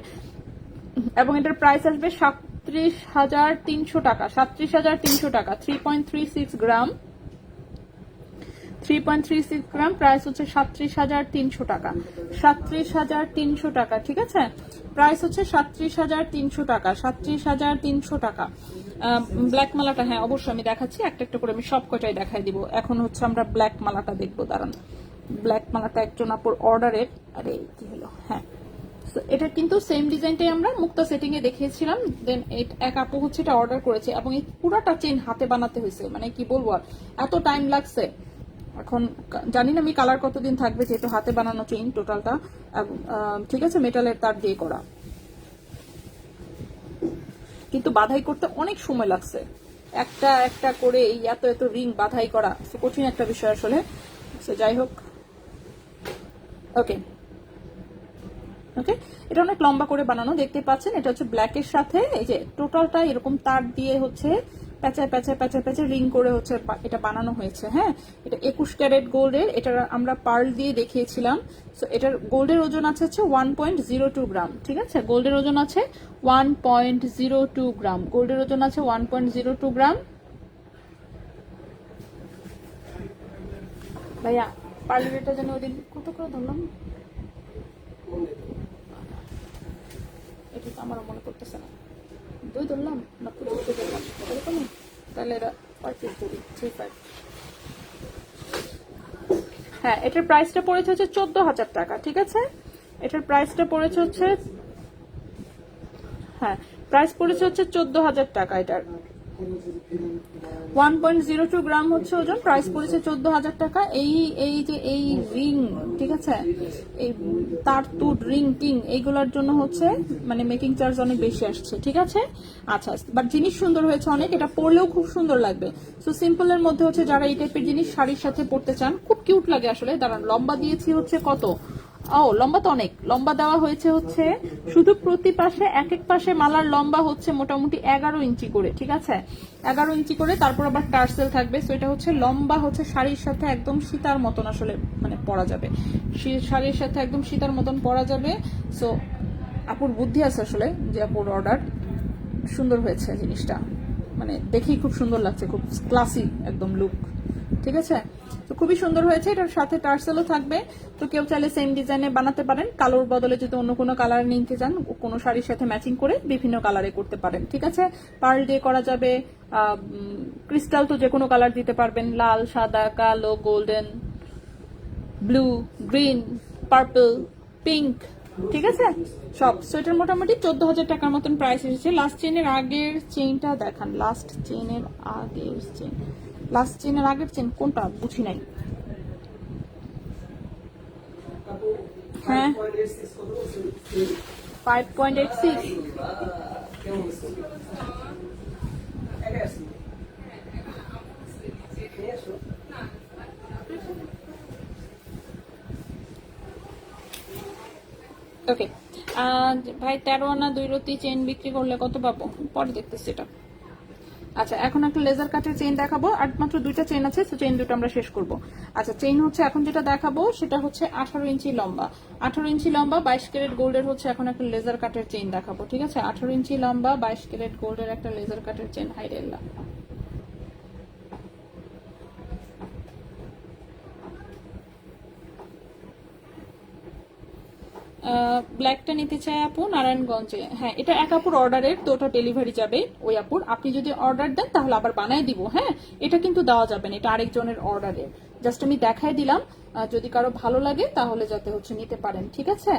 এবং এটার প্রাইস আসবে 37,300 টাকা। 37,300 টাকা, 3.36 গ্রাম, 3.36 গ্রাম, প্রাইস হচ্ছে 37,300 টাকা। 37,300 টাকা, ঠিক আছে। প্রাইস হচ্ছে 37,300 টাকা, 37,300 টাকা। ব্ল্যাক মালাটা, হ্যাঁ অবশ্যই আমি দেখাচ্ছি, একটা একটা করে আমি সব কটাই দেখাই দিব। এখন হচ্ছে আমরা ব্ল্যাক মালাটা দেখবো, দাঁড়ান। ব্ল্যাক মালাটা একজন আপুর অর্ডারের, আরে কি হলো, হ্যাঁ এটা কিন্তু সেম ডিজাইনটাই আমরা মুক্তা সেটিং এ দেখিয়েছিলাম। দেন এক আপু হচ্ছে এটা অর্ডার করেছে এবং এই পুরাটা চেন হাতে বানাতে হয়েছে, মানে কি বলবো আর, এত টাইম লাগছে। এখন জানি না আমি কালার কতদিন থাকবে, যেহেতু হাতে বানানো চেইন টোটালটা, ঠিক আছে, মেটালের তার দিয়ে করা, কিন্তু বাধাই করতে অনেক সময় লাগছে। একটা একটা করে এই এত এত রিং বাধাই করা কঠিন একটা বিষয় আসলে। যাই হোক, ওকে ওকে, এটা অনেক লম্বা করে বানানো, দেখতে পাচ্ছেন। এটা হচ্ছে ব্ল্যাকের সাথে এই যে টোটালটা এরকম তার দিয়ে হচ্ছে প্যাচায় প্যাচায় প্যাচায় প্যাচায় রিং করে হচ্ছে এটা বানানো হয়েছে। হ্যাঁ, এটা 21 ক্যারেট গোল্ডের, এটা আমরা পার্ল দিয়ে দেখিয়েছিলাম। সো এটার গোল্ডের ওজন আছে হচ্ছে 1.02 গ্রাম, ঠিক আছে। গোল্ডের ওজন আছে 1.02 গ্রাম, গোল্ডের ওজন আছে 1.02 গ্রাম। ভাইয়া পার্লের এটা যেন ওই দিন কত করে ধরলাম, এটা তো আমারও মনে করতেছে না, 2 ধরলাম না 25 ধরলাম এরকমই, তাহলে এরা 25 ধরি 35। হ্যাঁ, এটার প্রাইসটা পড়েছে হচ্ছে 14,000 টাকা, ঠিক আছে। এটার প্রাইসটা পড়েছে হচ্ছে, হ্যাঁ প্রাইস পড়েছে হচ্ছে 14,000 টাকা। এটার 1.02 গ্রাম হচ্ছে ওজন, প্রাইস পড়েছে 14,000 টাকা। এই যে এই রিং, ঠিক আছে, এই তার তুট রিং টিং এইগুলোর জন্য হচ্ছে মানে মেকিং চার্জ অনেক বেশি আসছে, ঠিক আছে। আচ্ছা, বাট জিনিস সুন্দর হয়েছে অনেক, এটা পরলেও খুব সুন্দর লাগবে। সো সিম্পলের মধ্যে হচ্ছে যারা এই টাইপের জিনিস শাড়ির সাথে পরতে চান, খুব কিউট লাগে আসলে। দাঁড়ান, লম্বা দিয়েছি হচ্ছে কত, লম্বা তো অনেক লম্বা দেওয়া হয়েছে হচ্ছে, শুধু প্রতি পাশে এক এক পাশে মালার লম্বা হচ্ছে মোটামুটি 11 ইঞ্চি করে, ঠিক আছে, 11 ইঞ্চি করে। তারপর আবার টার্সেল থাকবে। সো এটা হচ্ছে লম্বা হচ্ছে শাড়ির সাথে একদম সীতার মতন আসলে মানে পরা যাবে, শাড়ির সাথে একদম সীতার মতন পরা যাবে। সো আপুর বুদ্ধি আছে আসলে, যে আপুর অর্ডার সুন্দর হয়েছে জিনিসটা, মানে দেখেই খুব সুন্দর লাগছে, খুব ক্লাসি একদম লুক, ঠিক আছে। তো খুবই সুন্দর হয়েছে, এটার সাথে টার্সেলও থাকবে। তো কেউ চাইলে সেম ডিজাইনে বানাতে পারেন, কালোর বদলে যদি অন্য কোনো কালার নিতে চান, কোনো শাড়ির সাথে ম্যাচিং করে বিভিন্ন কালারে করতে পারেন, ঠিক আছে। পার্ল দিয়ে করা যাবে, ক্রিস্টাল তো যে কোনো কালার দিতে পারবেন, লাল, সাদা, কালো, golden, blue, green, purple, pink, ঠিক আছে সব। সো এটার মোটামুটি 14,000 টাকার মতন প্রাইস এসেছে। লাস্ট চেনের আগের চেনটা দেখান, লাস্ট চেনের আগের চেন, লাস্ট চেনের আগের চেন কোনটা বুঝি নাই। হ্যাঁ 5.86, ওকে। ভাই 13 আনা 2 রতি চেন বিক্রি করলে কত পাবো, পরে দেখতেছি এটা। আচ্ছা, এখন একটা লেজার কাটের চেইন দেখাবো, আর মাত্র 2টা চেইন আছে, তো চেইন দুটো আমরা শেষ করব। আচ্ছা, চেইন হচ্ছে এখন যেটা দেখাবো সেটা হচ্ছে 18 ইঞ্চি লম্বা, 18 ইঞ্চি লম্বা 22 ক্যারেট গোল্ডের হচ্ছে এখন একটা লেজার কাটের চেইন দেখাবো, ঠিক আছে। 18 ইঞ্চি লম্বা 22 ক্যারেট গোল্ডের একটা লেজার কাটের চেইন, হাইরেল্লা। ব্ল্যাকটা নিতে চাই আপু নারায়ণগঞ্জে। হ্যাঁ, এটা এক আপুর অর্ডারের, তো ওটা ডেলিভারি যাবে ওই আপুর। আপনি যদি অর্ডার দেন তাহলে আবার বানাই দিব। হ্যাঁ, এটা কিন্তু দেওয়া যাবে না, এটা আরেকজনের অর্ডারের, জাস্ট আমি দেখাই দিলাম, যদি কারো ভালো লাগে তাহলে যাতে হচ্ছে নিতে পারেন, ঠিক আছে।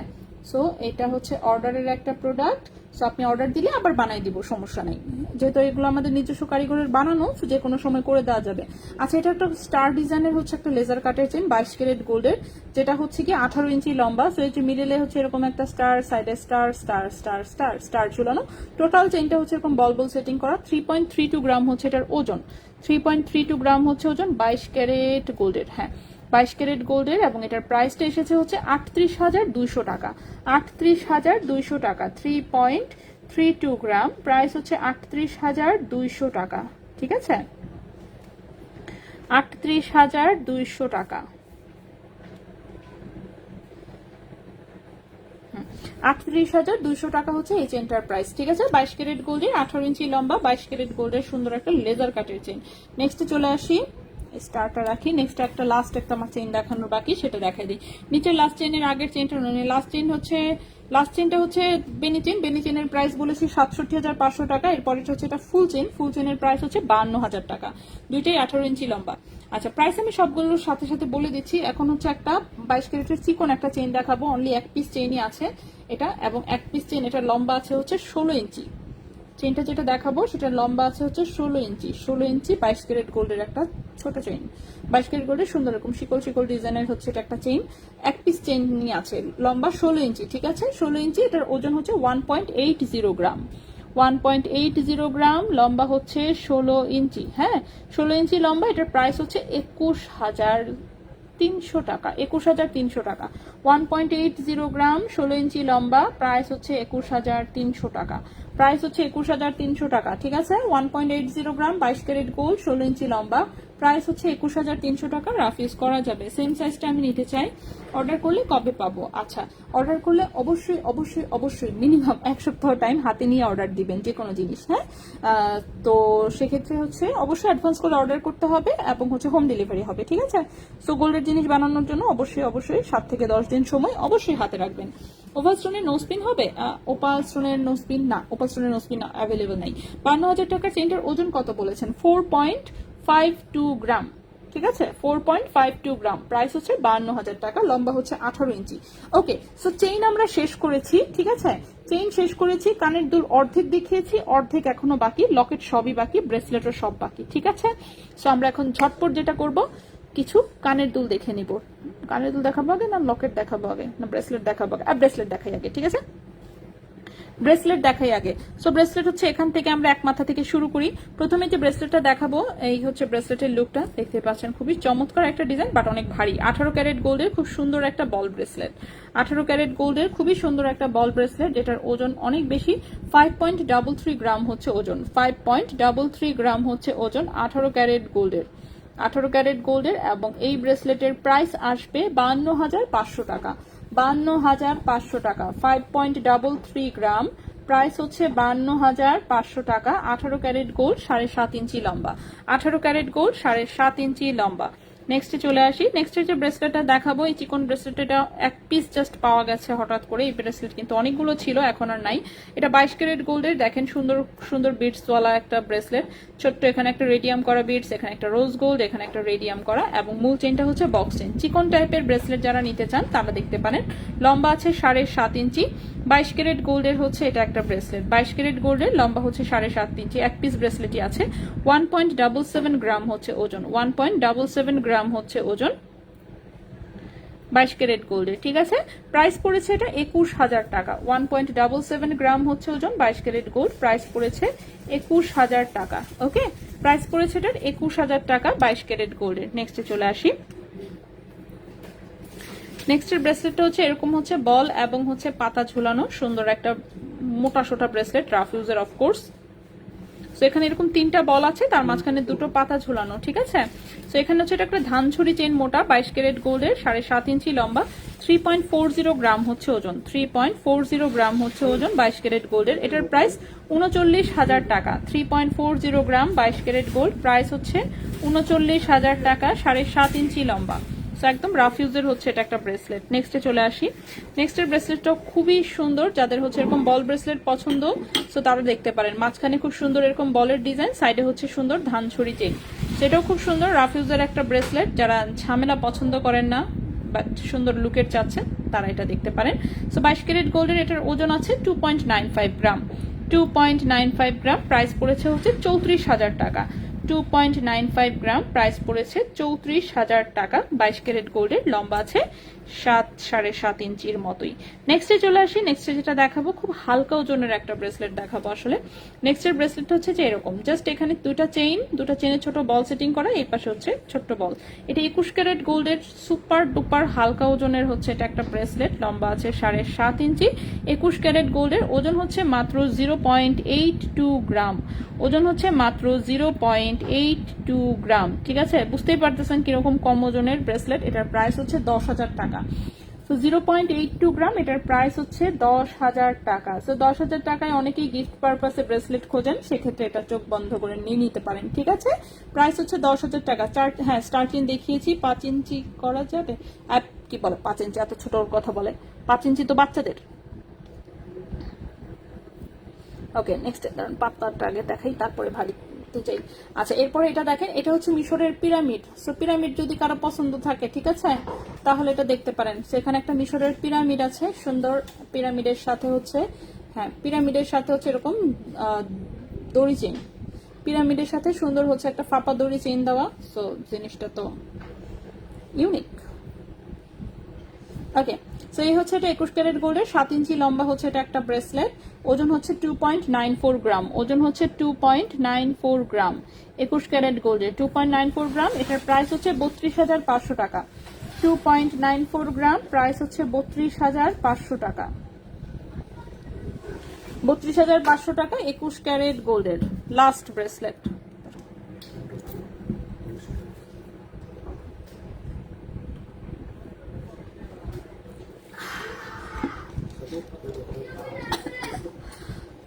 সো এটা হচ্ছে অর্ডারের একটা প্রোডাক্ট, সো আপনি অর্ডার দিলে আবার বানাই দিব, সমস্যা নেই, যেহেতু এগুলো আমাদের নিজস্ব কারিগরের বানানো, যে কোনো সময় করে দেওয়া যাবে। আচ্ছা, এটা একটা স্টার ডিজাইনের হচ্ছে একটা লেজার কাটের চেন 22 ক্যারেট গোল্ডের, যেটা হচ্ছে কি 18 ইঞ্চি লম্বা। সো এই যে মিডলে হচ্ছে এরকম একটা স্টার, সাইডে star star star star star ঝুলানো, টোটাল চেনটা হচ্ছে এরকম বল বল সেটিং করা। 3.32 গ্রাম হচ্ছে এটার ওজন, 3.32 গ্রাম হচ্ছে ওজন, 22 ক্যারেট গোল্ডের, হ্যাঁ 22 ক্যারেট গোল্ডের। এবং এটার প্রাইসটা এসেছে হচ্ছে 38,200 টাকা, 38,200 টাকা। 3.32 গ্রাম, প্রাইস হচ্ছে 38,200 টাকা, ঠিক আছে, 38,200 টাকা, 38,200 টাকা হচ্ছে এই চেনটার প্রাইস, ঠিক আছে। 22 ক্যারেট গোল্ডের, 18 ইঞ্চি লম্বা, 22 ক্যারেট গোল্ডের সুন্দর একটা লেজার কাটের চেন। নেক্সট চলে আসি স্টারটা রাখি। নেক্সট একটা লাস্ট একটা আমার চেইন দেখানোর বাকি, সেটা দেখাই দিই। নিচের লাস্ট চেইনের আগের চেইনটা লাস্ট চেইনটা হচ্ছে বেনি চেইন। বেনি চেইনের প্রাইস বলেছি ৬৭,৫০০ টাকা। এরপরে হচ্ছে এটা ফুল চেইন। ফুল চেইনের প্রাইস হচ্ছে ৫২,০০০ টাকা। দুইটাই 18 ইঞ্চি লম্বা। আচ্ছা, প্রাইস আমি সবগুলোর সাথে সাথে বলে দিচ্ছি। এখন হচ্ছে একটা 22 ক্যারেটের চিকন একটা চেইন দেখাবো। অনলি এক পিস চেইনই আছে এটা, এবং এক পিস চেইন, এটা লম্বা আছে হচ্ছে 16 ইঞ্চি। চেইনটা যেটা দেখাবো সেটা লম্বা আছে হচ্ছে 16 ইঞ্চি। 16 ইঞ্চি 22 ক্যারেট গোল্ডের একটা ছোট চেইন। 22 ক্যারেট গোল্ডের সুন্দর এরকম শিকল শিকল ডিজাইনের হচ্ছে এটা একটা চেইন। এক পিস চেইন নিয়ে আছে, লম্বা 16 ইঞ্চি। ঠিক আছে, 16 ইঞ্চি। এটার ওজন হচ্ছে 1.80 গ্রাম। 1.80 গ্রাম, লম্বা হচ্ছে 16 ইঞ্চি। হ্যাঁ, 16 ইঞ্চি লম্বা। এটার প্রাইস হচ্ছে 21,300 টাকা। 21,300 টাকা। 1.80 গ্রাম, 16 ইঞ্চি লম্বা, প্রাইস হচ্ছে 21,300 টাকা। প্রাইস হচ্ছে 21,300 টাকা। ঠিক আছে, 1.80 গ্রাম 22 ক্যারেট গোল্ড, 16 ইঞ্চি লম্বা, প্রাইস হচ্ছে 21,300 টাকা। রাফ ইউজ করা যাবে। সেম সাইজটা আমি নিতে চাই। অর্ডার করলে কবে পাবো? আচ্ছা, অর্ডার করলে অবশ্যই অবশ্যই অবশ্যই মিনিমাম 1 সপ্তাহ টাইম হাতে নিয়ে অর্ডার দিবেন যে কোনো জিনিস। হ্যাঁ, তো সেক্ষেত্রে হচ্ছে অবশ্যই অ্যাডভান্স করে অর্ডার করতে হবে, এবং হচ্ছে হোম ডেলিভারি হবে। ঠিক আছে, সো গোল্ডের জিনিস বানানোর জন্য অবশ্যই অবশ্যই 7 থেকে 10 দিন সময় অবশ্যই হাতে রাখবেন। ওভাল স্টোনের নো স্পিন হবে? ওপাল স্টোনের নো স্পিন না, ওপাল স্টোনের নো স্পিন অ্যাভেলেবল নাই। 52,000 টাকার চেইনটার ওজন কত বলেছেন? 4.52 গ্রাম। ঠিক আছে, 4.52 গ্রাম। প্রাইস হচ্ছে 52,000 টাকা। লম্বা হচ্ছে 18 ইঞ্চি। ওকে, সো চেইন আমরা শেষ করেছি। ঠিক আছে, চেইন শেষ করেছি। কানের দুল অর্ধেক দেখিয়েছি, অর্ধেক এখনো বাকি। লকেট সবই বাকি, ব্রেসলেটও সব বাকি। ঠিক আছে, সো আমরা এখন ঝটপট যেটা করব, কিছু কানের দুল দেখে নিব। কানের দুল দেখাবো আগে না লকেট দেখাবো আগে, না ব্রেসলেট দেখাবো আগে? ব্রেসলেট দেখাই আগে। ঠিক আছে, ব্রেসলেট দেখাই আগে। সো ব্রেসলেট হচ্ছে এখান থেকে আমরা এক মাথা থেকে শুরু করি। প্রথমে যে ব্রেসলেটটা দেখাবো, এই হচ্ছে ব্রেসলেটের লুকটা। দেখতে পাচ্ছেন খুবই চমৎকার একটা ডিজাইন, বাট অনেক ভারী। 18 ক্যারেট গোল্ডের খুব সুন্দর একটা বল ব্রেসলেট। 18 ক্যারেট গোল্ডের খুবই সুন্দর একটা বল ব্রেসলেট, যেটার ওজন অনেক বেশি। 5.33 গ্রাম হচ্ছে ওজন। 5.33 গ্রাম হচ্ছে ওজন 18 ক্যারেট গোল্ডের। 18 ক্যারেট গোল্ডের, এবং এই ব্রেসলেটের প্রাইস আসবে 52,500 টাকা। 52,500 টাকা। 5.33 গ্রাম, প্রাইস হচ্ছে 52,500 টাকা। 18 ক্যারেট গোল্ড, 7.5 ইঞ্চি লম্বা। 18 ক্যারেট গোল্ড, 7.5 ইঞ্চি লম্বা। নেক্সটে চলে আসি। নেক্সটের যে ব্রেসলেটটা দেখাবো, এই চিকন ব্রেসলেটটা এক পিস জাস্ট পাওয়া গেছে হঠাৎ করে। এই ব্রেসলেট কিন্তু অনেকগুলো ছিল, এখন আর নাই। এটা 22 ক্যারেট গোল্ডের। দেখেন সুন্দর সুন্দর বিটসওয়ালা একটা ব্রেসলেট। ছোট্ট এখানে একটা রেডিয়াম করা বিটস, এখানে একটা রোজ গোল্ড, এখানে একটা রেডিয়াম করা, এবং মূল চেনটা হচ্ছে বক্স চেন। চিকন টাইপের ব্রেসলেট যারা নিতে চান তারা দেখতে পারেন। লম্বা আছে 7.5 ইঞ্চি। 22 ক্যারেট গোল্ডের হচ্ছে এটা একটা ব্রেসলেট। 22 ক্যারেট গোল্ডের, লম্বা হচ্ছে 7.5 ইঞ্চি। এক পিস ব্রেসলেটই আছে। 1.77 গ্রাম হচ্ছে ওজন। 1.77 গ্রাম হচ্ছে ওজন 22 ক্যারেট গোল্ডের। ঠিক আছে, প্রাইস পড়েছে এটা 21,000 টাকা। 1.77 গ্রাম হচ্ছে ওজন, 22 ক্যারেট গোল্ড। প্রাইস পড়েছে 21,000 টাকা। ওকে, প্রাইস পড়েছে এটার 21,000 টাকা 22 ক্যারেট গোল্ডের। নেক্সটে চলে আসি। নেক্সটের ব্রেসলেটটা হচ্ছে এরকম, হচ্ছে বল এবং হচ্ছে পাতা ঝুলানো সুন্দর একটা মোটা সোটা ব্রেসলেট, রাফ ইউজের অফকোর্স। সো এখানে এরকম 3টা বল আছে, তার মাঝখানে 2টো পাতা ঝুলানো। ঠিক আছে, সো এখানে হচ্ছে এটা একটা ধানছড়ি চেন, মোটা 22 ক্যারেট গোল্ডের, 7.5 ইঞ্চি লম্বা। 3.40 গ্রাম হচ্ছে ওজন। 3.40 গ্রাম হচ্ছে ওজন 22 ক্যারেট গোল্ডের। এটার প্রাইস 39,000 টাকা। 3.40 গ্রাম 22 ক্যারেট গোল্ড, প্রাইস হচ্ছে 39,000 টাকা। 7.5 ইঞ্চি লম্বা। সো একদম রাফ ইউজের হচ্ছে এটা একটা ব্রেসলেট। নেক্সটে চলে আসি। নেক্সটের ব্রেসলেটটা খুবই সুন্দর, যাদের হচ্ছে এরকম বল ব্রেসলেট পছন্দ সো তারা দেখতে পারেন। মাঝখানে খুব সুন্দর এরকম বলের ডিজাইন, সাইডে হচ্ছে সুন্দর ধানছড়ি চেন। সেটাও খুব সুন্দর রাফ ইউজের একটা ব্রেসলেট। যারা ঝামেলা পছন্দ করেন না বাট সুন্দর লুকের চাচ্ছেন তারা এটা দেখতে পারেন। সো 22 ক্যারেট গোল্ডের, এটার ওজন আছে 2.95 গ্রাম। 2.95 গ্রাম, প্রাইস পড়েছে হচ্ছে 34,000 টাকা। 2.95 গ্রাম, প্রাইস পড়েছে 34,000 টাকা। 22 ক্যারেট গোল্ডের, লম্বা আছে 7.5 ইঞ্চির মতোই। নেক্সটে চলে আসি। নেক্সটে যেটা দেখাবো, খুব হালকা ওজনের একটা ব্রেসলেট দেখাবো আসলে। নেক্সটের ব্রেসলেটটা হচ্ছে যে এরকম, জাস্ট এখানে দুটা চেইনের ছোট বল সেটিং করা, এই পাশে হচ্ছে ছোট্ট বল। এটা 21 ক্যারেট গোল্ডের সুপার ডুপার হালকা ওজনের হচ্ছে এটা একটা ব্রেসলেট। লম্বা আছে 7.5 ইঞ্চি। 21 ক্যারেট গোল্ডের, ওজন হচ্ছে মাত্র 0.82 গ্রাম। ওজন হচ্ছে মাত্র 0.82 গ্রাম। ঠিক আছে, বুঝতেই পারতেছেন কিরকম কম ওজনের ব্রেসলেট। এটার প্রাইস হচ্ছে 10,000 টাকা। সো 0.82 গ্রাম, এটার প্রাইস হচ্ছে 10,000 টাকা। সো 10,000 টাকায় অনেকেই গিফট পারপাসে ব্রেসলেট খোঁজেন, সেক্ষেত্রে এটা চোখ বন্ধ করে নিয়ে নিতে পারেন, ঠিক আছে? প্রাইস হচ্ছে 10,000 টাকা। হ্যাঁ, স্টার্টিং দেখিয়েছি, 5 ইঞ্চি করা যাবে? কি বলে 5 ইঞ্চি, এত ছোট কথা বলে, 5 ইঞ্চি তো বাচ্চাদের। ওকে, নেক্সট কারণ পাতলাটা আগে দেখাই, তারপরে ভারী চাই। আচ্ছা, এরপরে এটা দেখেন, এটা হচ্ছে মিশরের পিরামিড। সো পিরামিড যদি কারো পছন্দ থাকে, ঠিক আছে, তাহলে এটা দেখতে পারেন। সেখানে একটা মিশরের পিরামিড আছে, সুন্দর। পিরামিডের সাথে হচ্ছে, হ্যাঁ, পিরামিডের সাথে হচ্ছে এরকম দড়ি চেইন, পিরামিডের সাথে সুন্দর হচ্ছে একটা ফাঁপা দড়ি চেইন দেওয়া। সো জিনিসটা তো ইউনিক। ওকে, সো এই হচ্ছে এটা 21 ক্যারেট গোল্ডের, 7 ইঞ্চি লম্বা হচ্ছে এটা একটা ব্রেসলেট। ওজন হচ্ছে 2.94 গ্রাম, ওজন হচ্ছে 2.94 গ্রাম। 21 ক্যারেট গোল্ডের 2.94 গ্রাম, এটার প্রাইস হচ্ছে 32,500 টাকা। 2.94 গ্রাম, প্রাইস হচ্ছে 32,500 টাকা। 32,500 টাকা 21 ক্যারেট গোল্ডের লাস্ট ব্রেসলেট।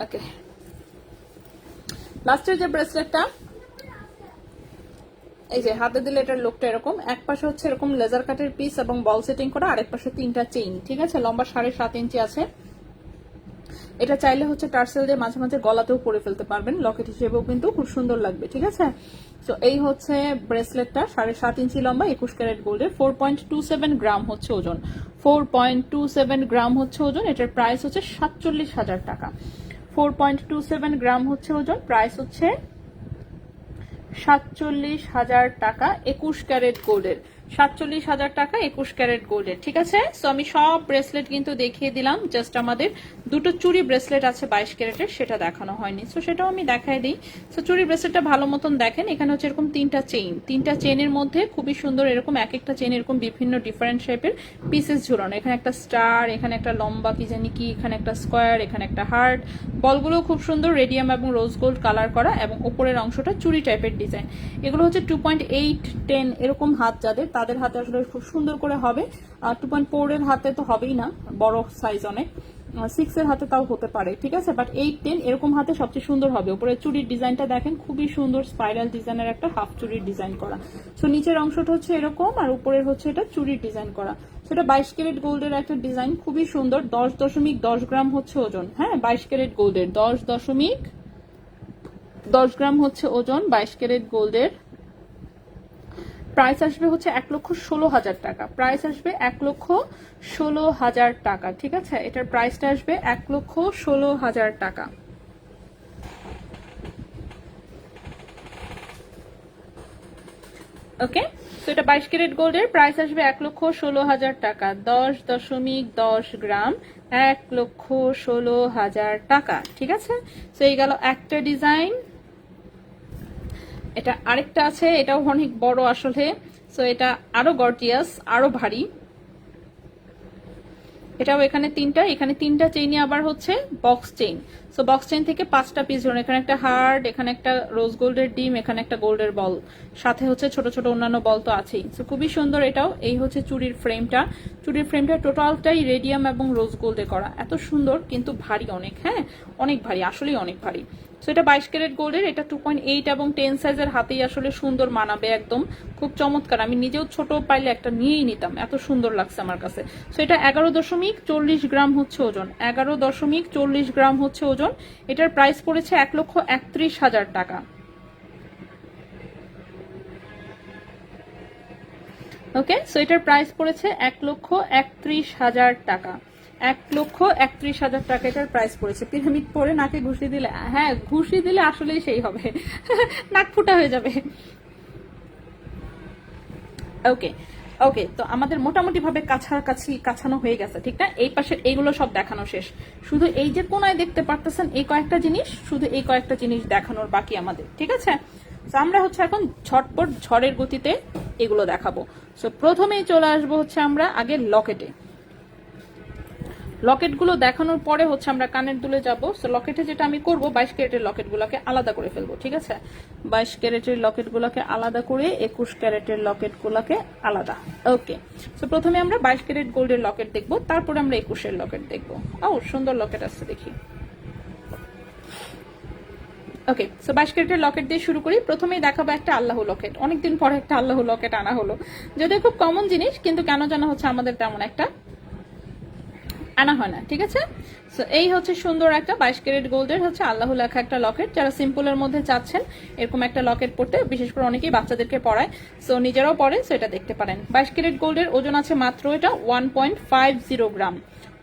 ওকে, লাস্টের যে ব্রেসলেটটা, এই যে হাতে দিলে এটার লুকটা এরকম, এক পাশে হচ্ছে এরকম লেজার কাটের পিস এবং বল সেটিং করা, আরেক পাশে 3টা চেইন, ঠিক আছে? লম্বা 7.5 ইঞ্চি আছে। এটা চাইলে হচ্ছে টার্সেল দিয়ে মাঝে মাঝে গলাতেও পরে ফেলতে পারবেন, লকেট হিসেবেও কিন্তু খুব সুন্দর লাগবে, ঠিক আছে? তো এই হচ্ছে ব্রেসলেটটা, 7.5 ইঞ্চি লম্বা, 21 ক্যারেট গোল্ডের, 4.27 গ্রাম হচ্ছে ওজন। 4.27 গ্রাম হচ্ছে ওজন, এটার প্রাইস হচ্ছে 47,000 টাকা। 4.27 গ্রাম হচ্ছে ওজন, প্রাইস হচ্ছে 47,000 টাকা 21 ক্যারেট গোল্ডের। 47,000 টাকা 21 ক্যারেট গোল্ডের, ঠিক আছে? সো আমি সব ব্রেসলেট কিন্তু দেখিয়ে দিলাম, জাস্ট আমাদের দুটো চুড়ি ব্রেসলেট আছে 22 ক্যারেটের, সেটা দেখানো হয়নি, সো সেটাও আমি দেখাই দিই। সো চুড়ি ব্রেসলেটটা ভালো মতন দেখেন, এখানে হচ্ছে এরকম 3টা চেইন, 3টা চেইনের মধ্যে খুবই সুন্দর এরকম এক একটা চেইন এরকম বিভিন্ন ডিফারেন্ট শেপের পিসেস ঝুলানো। এখানে একটা স্টার, এখানে একটা লম্বা কি জানি কি, এখানে একটা স্কোয়ার, এখানে একটা হার্ট। বলগুলো খুব সুন্দর রেডিয়াম এবং রোজ গোল্ড কালার করা, এবং উপরের অংশটা চুড়ি টাইপের ডিজাইন। এগুলো হচ্ছে 2.8-10 এরকম হাত যাদের, তাদের হাতে আসলে খুব সুন্দর করে হবে। আর 2.4 এর হাতে তো হবেই না, বড় সাইজ অনেক, 6 এর হাতে তাও হতে পারে, ঠিক আছে? বাট 8-10 এরকম হাতে সবচেয়ে সুন্দর হবে। উপরে চুড়ির ডিজাইনটা দেখেন, খুবই সুন্দর স্পাইরাল ডিজাইনের একটা হাফ চুড়ির ডিজাইন করা। সো নিচের অংশটা হচ্ছে এরকম, আর উপরের হচ্ছে এটা চুড়ির ডিজাইন করা। সেটা 22 ক্যারেট গোল্ডের একটা ডিজাইন, খুবই সুন্দর। 10.10 গ্রাম হচ্ছে ওজন, হ্যাঁ, 22 ক্যারেট গোল্ডের 10.10 গ্রাম হচ্ছে ওজন 22 ক্যারেট গোল্ডের। প্রাইস আসবে হচ্ছে 1,16,000 টাকা। প্রাইস আসবে 1,16,000 টাকা, ঠিক আছে? এটার প্রাইসটা আসবে 1,16,000 টাকা। ওকে, তো এটা 22 ক্যারেট গোল্ডের, প্রাইস আসবে 1,16,000 টাকা। 10.10 গ্রাম 1,16,000 টাকা, ঠিক আছে? তো এই গেল একটা ডিজাইন। এটা আরেকটা আছে, এটাও অনেক বড় আসলে। সো এটা আরো গর্জিয়াস, আরো ভারী। এটাও এখানে 3টা, এখানে 3টা চেইনই আবার হচ্ছে box chain. So box chain থেকে 5টা পিস ধরুন, এখানে একটা হার্ট, এখানে একটা রোজ গোল্ডের ডিম, এখানে একটা গোল্ডের বল, সাথে হচ্ছে ছোট ছোট অন্যান্য বল তো আছেই। সো খুবই সুন্দর এটাও। এই হচ্ছে চুড়ির ফ্রেমটা, চুড়ির ফ্রেমটা টোটালটাই রেডিয়াম এবং রোজ গোল্ডে করা। এত সুন্দর, কিন্তু ভারী অনেক, হ্যাঁ, অনেক ভারী, আসলেই অনেক ভারী। সো এটা 22 ক্যারেট গোল্ডের, এটা 2.8 এবং 10 সাইজের হাতেই আসলে সুন্দর মানাবে, একদম খুব চমৎকার। আমি নিজেও ছোট পাইলে একটা নিয়েই নিতাম, এত সুন্দর লাগছে আমার কাছে। সো এটা 11.40 গ্রাম হচ্ছে ওজন, 11.40 গ্রাম হচ্ছে ওজন। এটার প্রাইস পড়েছে 1,31,000 টাকা। ওকে, সো এটার প্রাইস পড়েছে 1,31,000 টাকা। 1,31,000 টাকা এটার প্রাইস পড়েছে। পিরামিড পরে নাকে ঘুষি দিলে, হ্যাঁ, ঘুষি দিলে আসলেই সেই হবে, নাক ফুটা হয়ে যাবে। ওকে ওকে, তো আমাদের মোটামুটি ভাবে কাছাকাছি কাছানো হয়ে গেছে, ঠিক না? এই পাশের এইগুলো সব দেখানো শেষ, শুধু এই যে কোনায় দেখতে পারতেছেন এই কয়েকটা জিনিস, শুধু এই কয়েকটা জিনিস দেখানোর বাকি আমাদের, ঠিক আছে? তো আমরা হচ্ছে এখন ঝটপট ঝড়ের গতিতে এগুলো দেখাবো। সো প্রথমেই চলে আসবো হচ্ছে আমরা আগে লকেটে। লকেটগুলো দেখানোর পরে হচ্ছে আমরা কানের দুলে যাব। সো লকেটে যেটা আমি করব 22 ক্যারেটের লকেটগুলোকে আলাদা করে ফেলবো, ঠিক আছে? 22 ক্যারেটের লকেটগুলোকে আলাদা করে 21 ক্যারেটের লকেটগুলোকে আলাদা। ওকে, সো প্রথমে আমরা 22 ক্যারেট গোল্ডের লকেট দেখব, তারপরে আমরা 21 এর লকেট দেখব। ও সুন্দর লকেট আসছে দেখি। ওকে, সো 22 ক্যারেটের লকেট দিয়ে শুরু করি। প্রথমেই দেখাবো একটা আল্লাহ লকেট। অনেকদিন পরে একটা আল্লাহ লকেট আনা হলো, যদিও খুব কমন জিনিস, কিন্তু কেন জানা হচ্ছে আমাদের তেমন একটা আনা হয় না, ঠিক আছে? সো এই হচ্ছে সুন্দর একটা 22 ক্যারেট গোল্ডের হচ্ছে আল্লাহ লেখা একটা লকেট। যারা সিম্পলের মধ্যে চাচ্ছেন এরকম একটা লকেট পড়তে, বিশেষ করে অনেকেই বাচ্চাদেরকে পড়ায়, সো নিজেরাও পড়েন, সো এটা দেখতে পারেন। 22 ক্যারেট গোল্ডের ওজন আছে মাত্র এটা 1.50 গ্রাম,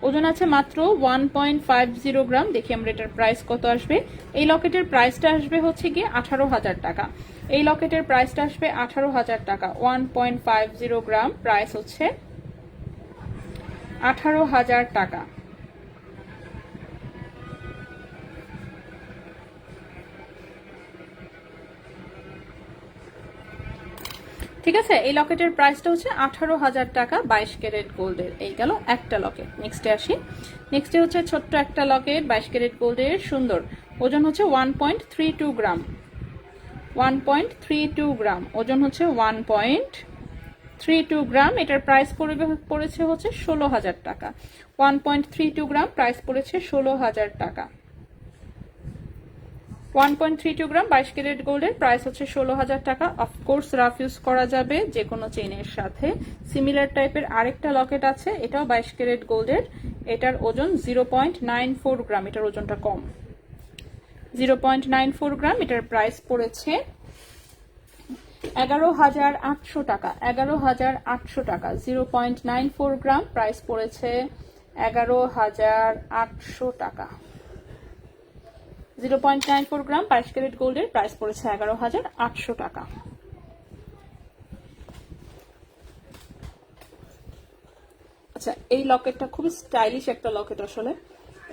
ওজন আছে মাত্র 1.50 গ্রাম। দেখি আমরা এটার প্রাইস কত আসবে। এই লকেটের প্রাইসটা আসবে হচ্ছে গিয়ে 18,000 টাকা। এই লকেটের প্রাইসটা আসবে 18,000 টাকা। 1.50 গ্রাম, প্রাইস হচ্ছে 18,000 টাকা। ঠিক আছে, এই লকেটের প্রাইসটা হচ্ছে 18,000 টাকা 22 ক্যারেট গোল্ডের। এই গেল একটা লকেট। নেক্সটে আসি। নেক্সটে হচ্ছে ছোট্ট একটা লকেট 22 ক্যারেট গোল্ডের, সুন্দর, ওজন হচ্ছে 1.32 গ্রাম। 1.32 গ্রাম, ওজন হচ্ছে 1.32 গ্রাম। এটার প্রাইস পড়েছে হচ্ছে 16,000 টাকা। 1.32 গ্রাম, প্রাইস পড়েছে 16,000 টাকা। 1.32 গ্রাম 22 ক্যারেট গোল্ডের প্রাইস হচ্ছে 16,000 টাকা। অফকোর্স রাফ ইউজ করা যাবে যে কোনো চেইনের সাথে। সিমিলার টাইপের আরেকটা লকেট আছে, এটাও 22 ক্যারেট গোল্ডের। এটার ওজন 0.94 গ্রাম, এটার ওজনটা কম, 0.94 গ্রাম। এটার প্রাইস পড়েছে 11,800 টাকা। 11,800 টাকা, 0.94 গ্রাম, প্রাইস পড়েছে 11,800 টাকা। 0.94 গ্রাম 22 ক্যারেট গোল্ডের প্রাইস পড়েছে 11,800 টাকা। আচ্ছা, এই লকেটটা খুবই স্টাইলিশ একটা লকেট আসলে।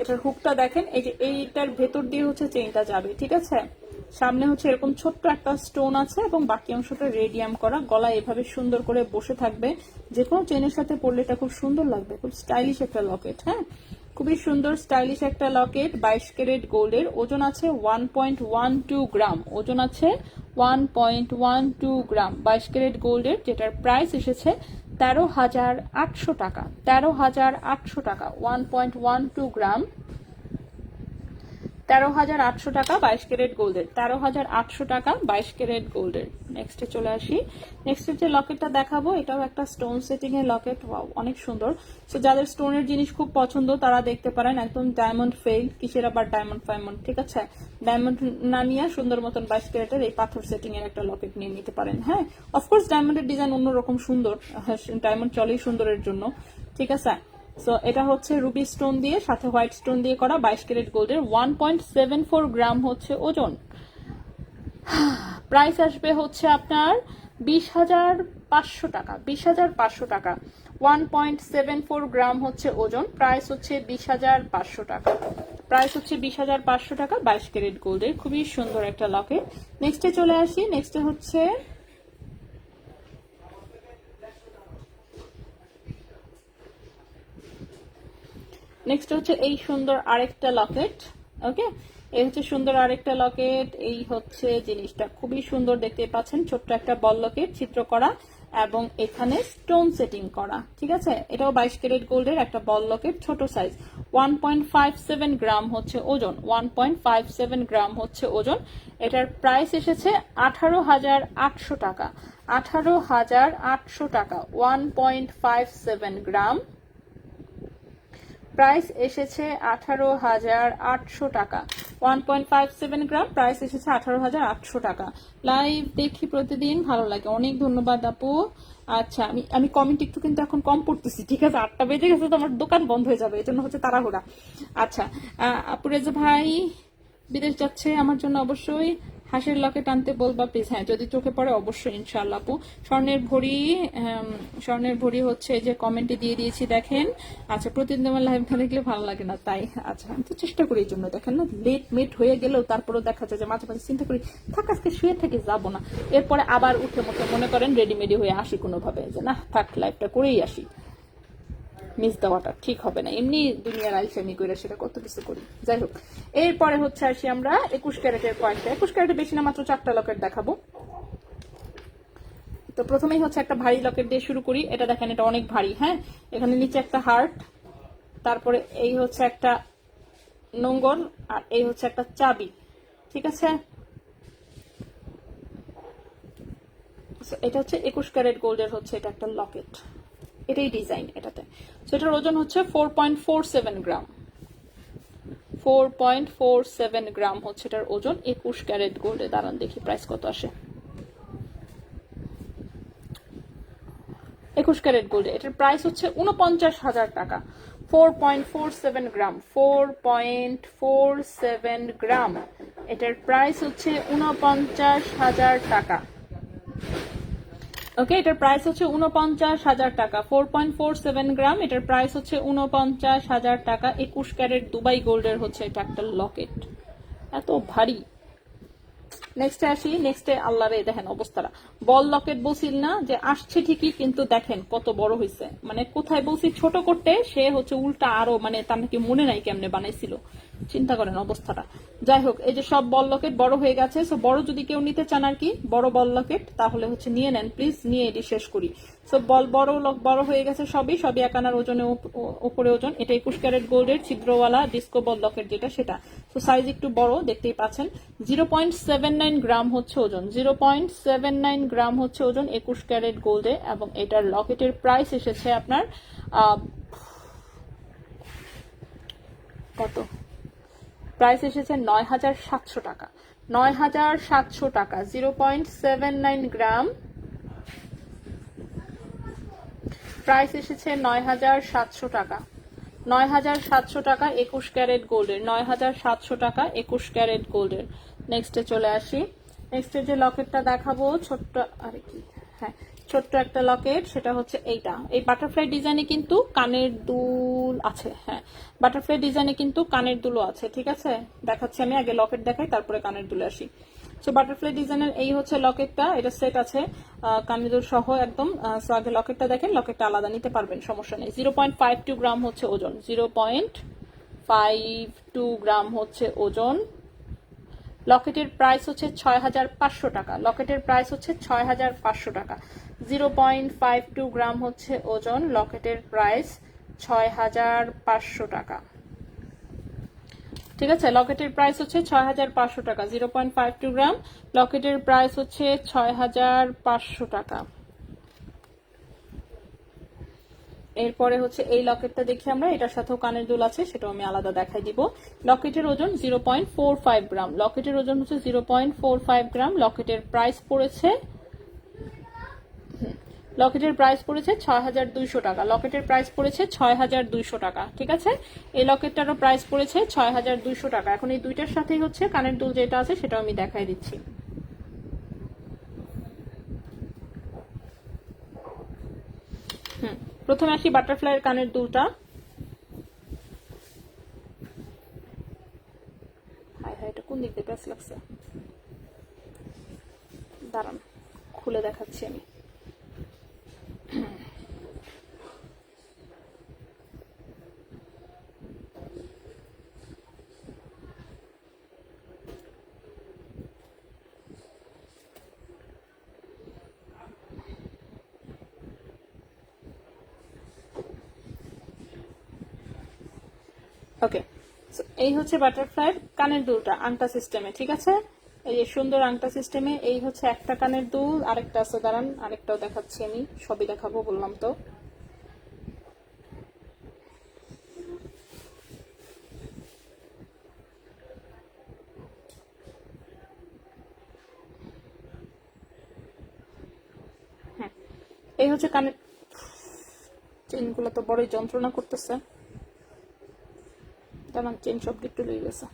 এটার হুকটা দেখেন, এই যে এইটার ভেতর দিয়ে হচ্ছে চেইনটা যাবে, ঠিক আছে? সামনে হচ্ছে এরকম ছোট্ট একটা স্টোন আছে এবং বাকি অংশটা রেডিয়াম করা, গলায় এভাবে সুন্দর করে বসে থাকবে। যে কোনো চেইনের সাথে পরলে এটা খুব সুন্দর লাগবে, খুব স্টাইলিশ একটা লকেট। হ্যাঁ, খুবই সুন্দর স্টাইলিশ একটা লকেট 22 ক্যারেট গোল্ডের। ওজন আছে 1.12 গ্রাম, ওজন আছে 1.12 গ্রাম 22 ক্যারেট গোল্ডের, যেটার প্রাইস এসেছে 13,800 টাকা। 13,800 টাকা, 1.12 গ্রাম, 13,800 টাকা 22 ক্যারেট গোল্ডের। 13,800 টাকা 22 ক্যারেট গোল্ডের। নেক্সটে চলে আসি। নেক্সট যে লকেটটা দেখাবো, এটাও একটা স্টোন সেটিং এর লকেট। ওয়াও, অনেক সুন্দর। সো যাদের স্টোনের জিনিস খুব পছন্দ তারা দেখতে পারেন। একদম ডায়মন্ড ফেল, কিসের আবার ডায়মন্ড ফাইমন্ড, ঠিক আছে? ডায়মন্ড না নিয়ে সুন্দর মতন 22 ক্যারেটের এই পাথর সেটিং এর একটা লকেট নিয়ে নিতে পারেন। হ্যাঁ, অফকোর্স ডায়মন্ডের ডিজাইন অন্যরকম সুন্দর, ডায়মন্ড চলেই সুন্দরের জন্য, ঠিক আছে? সো এটা হচ্ছে রুবি স্টোন দিয়ে সাথে হোয়াইট স্টোন দিয়ে করা 22 ক্যারেট গোল্ডের। 1.74 গ্রাম হচ্ছে ওজন। প্রাইস আসবে হচ্ছে আপনার 20,500 টাকা। 20,500 টাকা। 1.74 গ্রাম হচ্ছে ওজন, প্রাইস হচ্ছে 20,500 টাকা। প্রাইস হচ্ছে 20,500 টাকা 22 ক্যারেট গোল্ডের। খুবই সুন্দর একটা লকেট। নেক্সটে চলে আসি। নেক্সটে হচ্ছে এই সুন্দর আরেকটা লকেট। ওকে, এই হচ্ছে সুন্দর আরেকটা লকেট। এই হচ্ছে জিনিসটা খুবই সুন্দর, দেখতে পাচ্ছেন ছোট্ট একটা বল লকেট চিত্র করা এবং এখানে স্টোন সেটিং করা, ঠিক আছে? এটাও 22 ক্যারেট গোল্ডের একটা বল লকেট, ছোট সাইজ। 1.57 গ্রাম হচ্ছে ওজন। 1.57 গ্রাম হচ্ছে ওজন। এটার প্রাইস এসেছে 18,800 টাকা। 18,800 টাকা। 1.57 গ্রাম, প্রাইস এসেছে 18,800 টাকা। 1.57 গ্রাম, প্রাইস এসেছে 18,800 টাকা। লাইভ দেখি প্রতিদিন, ভালো লাগে, অনেক ধন্যবাদ আপু। আচ্ছা, আমি কমেন্ট একটু কিন্তু এখন কম পড়তেছি, ঠিক আছে? 8টা বেজে গেছে তো আমার দোকান বন্ধ হয়ে যাবে, এই জন্য হচ্ছে তাড়াহুড়া। আচ্ছা, আপু রেজা ভাই বিদেশ যাচ্ছে, আমার জন্য অবশ্যই হাঁসের লকেট আনতে বলবা প্লিজ। হ্যাঁ, যদি চোখে পড়ে অবশ্যই ইনশাআল্লাহ আপু। স্বর্ণের ভরি হচ্ছে যে কমেন্টে দিয়ে দিয়েছি, দেখেন। আচ্ছা, প্রতিদিন আমার লাইভ না দেখলে ভালো লাগে না, তাই। আচ্ছা, আমি তো চেষ্টা করি, এই জন্য দেখেন না, লেট মেট হয়ে গেলেও তারপরেও দেখা যায় যে মাঝে মাঝে চিন্তা করি থাক আজকে শুয়ে থেকে যাবো না, এরপরে আবার উঠে মনে করেন রেডিমেডি হয়ে আসি কোনোভাবে, যে না থাক লাইভটা করেই আসি। মিস দেওয়াটা ঠিক হবে না। এমনি দুনিয়ার আইসামি করে সেটা কত কিছু করি, যাই হোক। এরপরে হচ্ছে আসি আমরা 21 ক্যারেটের কয়েনটা। 21 ক্যারেটে বেশি না, মাত্র 4টা লকেট দেখাবো। তো প্রথমেই হচ্ছে একটা ভারী লকেট দিয়ে শুরু করি। এটা দেখেন, এটা অনেক ভারী। হ্যাঁ, এখানে নিচে একটা হার্ট, তারপরে এই হচ্ছে একটা নোঙ্গর, আর এই হচ্ছে একটা চাবি, ঠিক আছে। এটা হচ্ছে 21 ক্যারেট গোল্ডের হচ্ছে এটা একটা লকেট, এটাই ডিজাইন এটাতে। তো এটার ওজন হচ্ছে 4.47 গ্রাম। 4.47 গ্রাম হচ্ছে এটার ওজন 21 ক্যারেট গোল্ডে। দাঁড়ান দেখি প্রাইস কত আসে। 21 ক্যারেট গোল্ডে এটার প্রাইস হচ্ছে 49,000 টাকা। 4.47 গ্রাম, 4.47 গ্রাম, এটার প্রাইস হচ্ছে 49,000 টাকা। ওকে, এটার প্রাইস হচ্ছে 49,000 টাকা। 4.47 গ্রাম, এটার প্রাইস হচ্ছে 49,000 টাকা। 21 ক্যারেট দুবাই গোল্ডের হচ্ছে এটা একটা লকেট, এত ভারী। নেক্সটে আসি। নেক্সটে আল্লাহ রে, দেখেন অবস্থাটা। বল লকেট বলছিল না যে আসছে ঠিকই, কিন্তু দেখেন কত বড় হয়েছে। মানে কোথায় বলছি ছোট করতে, সে হচ্ছে উল্টা আরো, মানে তার নাকি মনে নাই কেমনে বানাইছিল। চিন্তা করেন অবস্থাটা। যাই হোক, এই যে সব বল লকেট বড় হয়ে গেছে। সো বড় যদি কেউ নিতে চান আর কি, বড় বল লকেট, তাহলে হচ্ছে নিয়ে নেন প্লিজ, নিয়ে এটি শেষ করি। সো বল বড় হয়ে গেছে সবই এক আনার ওজনে উপরে ওজন। এটা 21 ক্যারেট গোল্ডের ছিদ্রওয়ালা ডিস্কো বল লকেট যেটা, সেটা। তো সাইজ একটু বড়, দেখতেই পাচ্ছেন। 0.79 গ্রাম হচ্ছে ওজন, 0.79 গ্রাম হচ্ছে ওজন 21 ক্যারেট গোল্ডে। এবং এটার লকেটের প্রাইস এসেছে আপনার কত? প্রাইস এসেছে 9,700 টাকা। 9,700 টাকা, 0.79 গ্রাম, প্রাইস এসেছে 9,700 টাকা। 9,700 টাকা 21 ক্যারেট গোল্ডের, 9,700 টাকা 21 ক্যারেট গোল্ডের। নেক্সটে চলে আসি। নেক্সটে যে লকেটটা দেখাবো, ছোট্ট, আরে কি, হ্যাঁ, ছোট্ট একটা লকেট, সেটা হচ্ছে এইটা। এই বাটারফ্লাই ডিজাইনে কিন্তু কানের দুল আছে। হ্যাঁ, বাটারফ্লাই ডিজাইনে কিন্তু কানের দুলও আছে, ঠিক আছে। দেখাচ্ছি আমি, আগে লকেট দেখাই, তারপরে কানের দুলে আসি। সো বাটারফ্লাই ডিজাইনের এই হচ্ছে লকেটটা, এটা সেট আছে কানের দুল সহ একদম। সো আগে লকেটটা দেখেন, লকেটটা আলাদা নিতে পারবেন, সমস্যা নেই। 0.52 গ্রাম হচ্ছে ওজন, 0.52 গ্রাম হচ্ছে ওজন। লকেটের প্রাইস হচ্ছে 6,500 টাকা। লকেটের প্রাইস হচ্ছে 6,500 টাকা। 0.52 গ্রাম হচ্ছে ওজন, লকেটের প্রাইস 6,500 টাকা। ঠিক আছে, লকেটের প্রাইস হচ্ছে 6,500 টাকা। 0.52 গ্রাম, লকেটের প্রাইস হচ্ছে 6,500 টাকা। এরপরে হচ্ছে এই লকেটটা দেখি আমরা, এটার সাথেও কানের দুল আছে, সেটাও আমি আলাদা দেখাই দিব। লকেটের ওজন 0.45 গ্রাম। লকেটের ওজন হচ্ছে 0.45 গ্রাম। লকেটের প্রাইস পড়েছে 6,200 টাকা। লকেটের প্রাইস পড়েছে 6,200 টাকা, ঠিক আছে। এই লকেটটারও প্রাইস পড়েছে 6,200 টাকা। এখন এই দুইটার সাথেই হচ্ছে কানের দুল যেটা আছে, সেটাও আমি দেখাই দিচ্ছি। প্রথমে আসি বাটারফ্লাইয়ের কানের দুলটা। হাই হাই, এটা কোন দিক দিয়ে প্যাচ লাগছে, দাঁড়ান খুলে দেখাচ্ছি আমি। ওকে, এই হচ্ছে বাটারফ্লাই কানের দুলটা আংটা সিস্টেমে, ঠিক আছে। এই যে সুন্দর আংটা সিস্টেমে, এই হচ্ছে একটা কানের দুল, আরেকটা আছে, দাঁড়ান আরেকটাও দেখাচ্ছি আমি, সবই দেখাবো বললাম তো। হ্যাঁ, এই হচ্ছে কানের, চেনগুলো তো বড়ই যন্ত্রণা করতেছে, দাঁড়ান চেন সব একটু লেগে গেছে।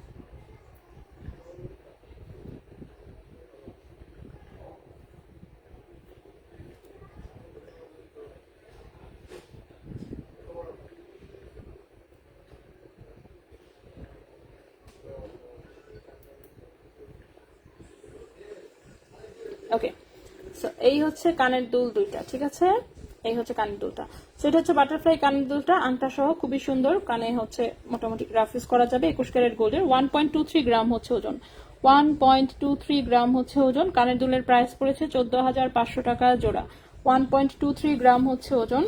ওকে, সো এই হচ্ছে কানের দুল দুইটা, ঠিক আছে। এই হচ্ছে কানের দুলটা। সেটা হচ্ছে বাটারফ্লাই কানের দুলটা, আংটা সহ খুবই সুন্দর, কানে হচ্ছে মোটামুটি গ্রাফিক্স করা যাবে। 21 ক্যারেট গোল্ডের, 1.23 গ্রাম হচ্ছে ওজন, 1.23 গ্রাম হচ্ছে ওজন। কানের দুলের প্রাইস পড়েছে 14,500 টাকা জোড়া। 1.23 গ্রাম হচ্ছে ওজন,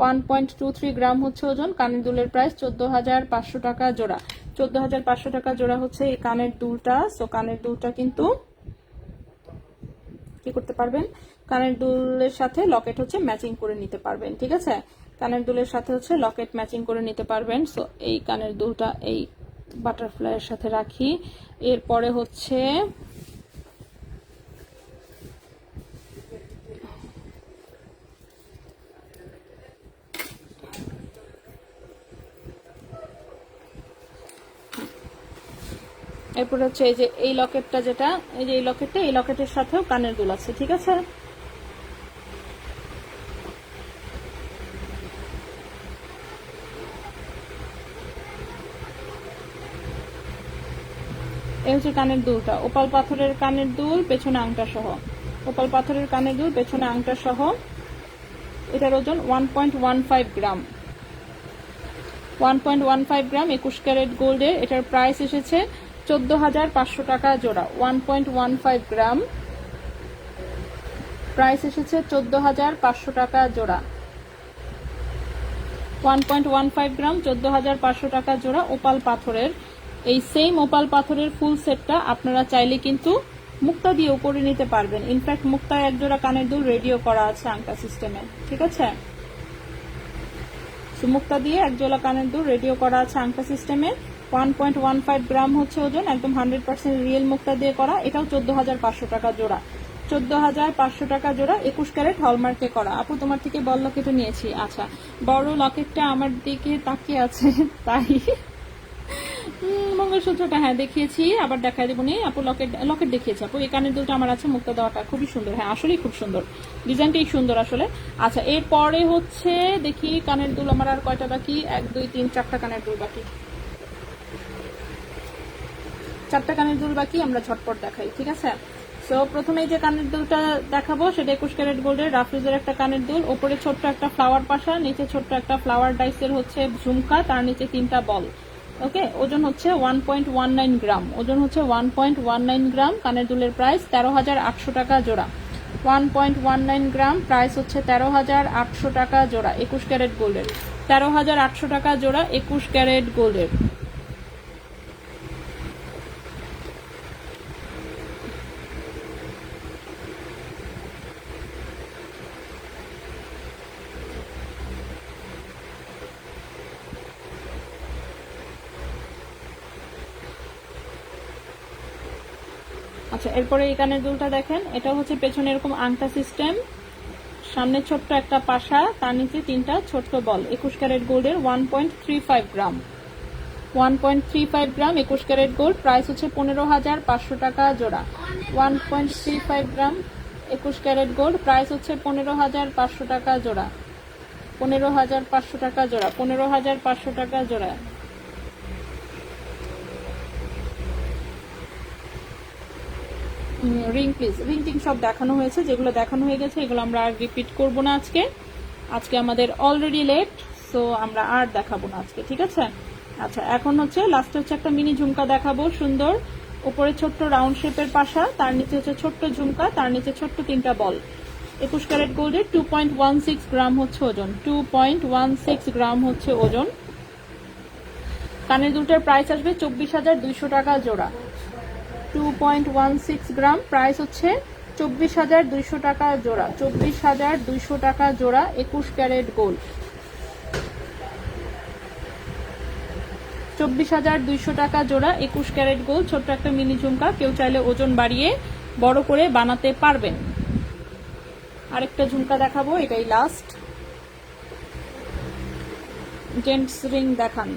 1.23 গ্রাম হচ্ছে ওজন। কানের দুলের প্রাইস 14,500 টাকা জোড়া। 14,500 টাকা জোড়া হচ্ছে এই কানের দুলটা। সো কানের দুলটা কিন্তু কি করতে পারবেন, কানের দুলের সাথে লকেট হচ্ছে ম্যাচিং করে নিতে পারবেন, ঠিক আছে। কানের দুলের সাথে হচ্ছে লকেট ম্যাচিং করে নিতে পারবেন। সো এই কানের দুলটা এই বাটারফ্লাইয়ের সাথে রাখি। এরপরে হচ্ছে এরপরে হচ্ছে এই যে এই লকেটটা, যেটা এই যে এই লকেটটা, এই লকেটের সাথেও কানের দুল আছে, ঠিক আছে। এই হচ্ছে কানের দুলটা, ওপাল পাথরের কানের দুল, পেছনে আংটা সহ। ওপাল পাথরের কানের দুল, পেছনে আংটা সহ। এটার ওজন 1.15 গ্রাম, 1.15 গ্রাম, 21 ক্যারেট গোল্ডের। এটার প্রাইস এসেছে 14,500 টাকা জোড়া। 1.15 গ্রাম, প্রাইস এসেছে 14,500 টাকা জোড়া। 1.15 গ্রাম, 14,500 টাকা জোড়া, ওপাল পাথরের। এই সেম ওপাল পাথরের ফুল সেটটা আপনারা চাইলে কিন্তু মুক্তা দিয়েও করে নিতে পারবেন। ইনফ্যাক্ট মুক্তায় এক জোড়া কানের দুল রেডিও করা আছে আংটা সিস্টেমে, ঠিক আছে। মুক্তা দিয়ে এক জোড়া কানের দুল রেডিও করা আছে আংটা সিস্টেমে। 1.15 গ্রাম হচ্ছে ওজন, একদম 100% রিয়েল মুক্তা দিয়ে করা। এটাও 14,500 টাকা জোড়া। 14,500 টাকা জোড়া, 21 ক্যারেট হলমার্কে করা। আপু তোমার থেকে বড় লকেটও নিয়েছি। আচ্ছা, বড় লকেটটা আমার দিকে তাকিয়ে আছে তাই। মঙ্গলসূত্রটা হ্যাঁ দেখিয়েছি, আবার দেখাই দেবো নি আপু। লকেট দেখিয়েছি আপু। এই কানের দুলটা আমার আছে, মুক্তা দেওয়াটা খুবই সুন্দর। হ্যাঁ আসলেই খুব সুন্দর, ডিজাইনটাই সুন্দর আসলে। আচ্ছা, এরপরে হচ্ছে দেখি কানের দুল আমার আর কয়টা বাকি, 1 2 3 4টা কানের দুল বাকি, 4টা কানের দুল বাকি। আমরা ঝটপট দেখাই, ঠিক আছে। সো প্রথমে যে কানের দুলটা দেখাবো সেটা 21 ক্যারেট গোল্ডের রাফিজের একটা কানের দুল। ওপরে ছোট্ট একটা ফ্লাওয়ার পাশা, নিচে ছোট্ট একটা ফ্লাওয়ার ডাইসের হচ্ছে ঝুমকা, তার নিচে 3টা বল। ওকে, ওজন হচ্ছে 1.19 গ্রাম, ওজন হচ্ছে 1.19 গ্রাম। কানের দুলের প্রাইস 13,800 টাকা জোড়া। 1.19 গ্রাম, প্রাইস হচ্ছে 13,800 টাকা জোড়া, 21 ক্যারেট গোল্ডের। 13,800 টাকা জোড়া, 21 ক্যারেট গোল্ডের। আচ্ছা, এরপরে এই কানের দুলটা দেখেন, এটা হচ্ছে পেছনে এরকম আংটা সিস্টেম, সামনে ছোট্ট একটা পাশা, তার নিচে 3টা ছোট্ট বল। 21 ক্যারেট গোল্ডের, 1.35 গ্রাম, 1.35 গ্রাম, 21 ক্যারেট গোল্ড। প্রাইস হচ্ছে 15,500 টাকা জোড়া। 1.35 গ্রাম, 21 ক্যারেট গোল্ড, প্রাইস হচ্ছে 15,500 টাকা জোড়া। 15,500 টাকা জোড়া, 15,500 টাকা জোড়া। রিং প্লিজ, রিং টিং সব দেখানো হয়েছে, যেগুলো দেখানো হয়ে গেছে এগুলো আমরা আর রিপিট করবো না আজকে। আজকে আমাদের অলরেডি লেট, সো আমরা আর দেখাবো না আজকে, ঠিক আছে। আচ্ছা, এখন হচ্ছে লাস্টে হচ্ছে একটা মিনি ঝুমকা দেখাবো, সুন্দর। উপরে ছোট্ট রাউন্ড শেপের পাশা, তার নিচে হচ্ছে ছোট্ট ঝুমকা, তার নিচে ছোট্ট 3টা বল। 21 ক্যারেট গোল্ডের, 2.16 গ্রাম হচ্ছে ওজন, 2.16 গ্রাম হচ্ছে ওজন। কানের দুলটার প্রাইস আসবে 24,200 টাকা জোড়া। 2.16 গ্রাম, প্রাইস হচ্ছে 24,200 টাকা জোড়া। 24,200 টাকা জোড়া, 21 ক্যারেট গোল্ড। 24,200 টাকা জোড়া, 21 ক্যারেট গোল্ড। ছোট্ট একটা মিনি ঝুমকা, কেউ চাইলে ওজন বাড়িয়ে বড় করে বানাতে পারবেন। আরেকটা ঝুমকা দেখাবো, এটাই লাস্ট। জেন্টস রিং দেখান।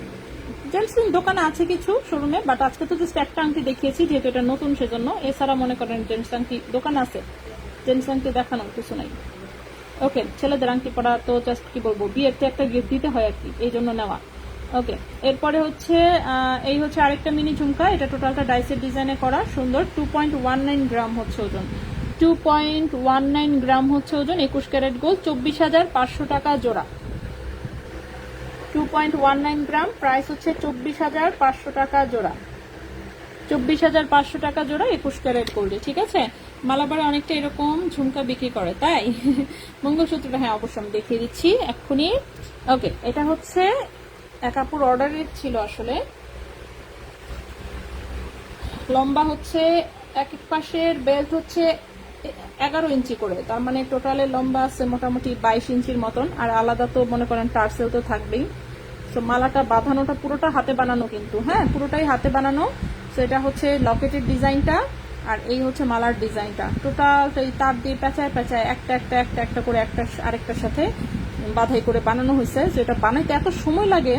জেন্টস রিং দোকানে আছে কিছু শোরুমে, বাট আজকে তো জাস্ট একটা আংটি দেখিয়েছি যেহেতু এটা নতুন, সেজন্য। এছাড়া মনে করেন জেন্টস আংটি দোকানে আছে, জেন্টস আংটি দেখানোর কিছু নাই। ওকে, ছেলেদের আংটি পরা তো জাস্ট কি বলবো, বিয়েতে একটা গিফট দিতে হয় আর কি, এই জন্য নেওয়া। ওকে, এরপরে হচ্ছে এই হচ্ছে আরেকটা মিনি ঝুমকা, এটা টোটালটা ডাইসের ডিজাইনে করা, সুন্দর। 2.19 গ্রাম হচ্ছে ওজন, 2.19 গ্রাম হচ্ছে ওজন, 21 ক্যারেট গোল্ড, 24,500 টাকা জোড়া। 2.19 গ্রাম, প্রাইস হচ্ছে 24,500 টাকা জোড়া। 24,500 টাকা জোড়া 21 ক্যারেট গোল্ডে, ঠিক আছে। মালাবারে অনেকটা এরকম ঝুমকা বিক্রি করে, তাই মঙ্গলসূত্রটা হ্যাঁ অবশ্যই আমি দেখিয়ে দিচ্ছি এক্ষুনি। ওকে, এটা হচ্ছে এক আপুর অর্ডারের ছিল আসলে। লম্বা হচ্ছে এক এক পাশের বেল্ট হচ্ছে 11 ইঞ্চি করে, তার মানে টোটালের লম্বা আছে মোটামুটি 22 ইঞ্চির মতন। আর আলাদা তো মনে করেন টার্সেল তো থাকবেই। তো মালাটা বাঁধানোটা পুরোটা হাতে বানানো কিন্তু, হ্যাঁ পুরোটাই হাতে বানানো। তো এটা হচ্ছে লকেটের ডিজাইনটা, আর এই হচ্ছে মালার ডিজাইনটা। টোটাল এই তার দিয়ে পেঁচায় পেঁচায় একটা একটা একটা একটা করে একটা আরেকটার সাথে বাঁধাই করে বানানো হয়েছে। যেটা বানাইতে এত সময় লাগে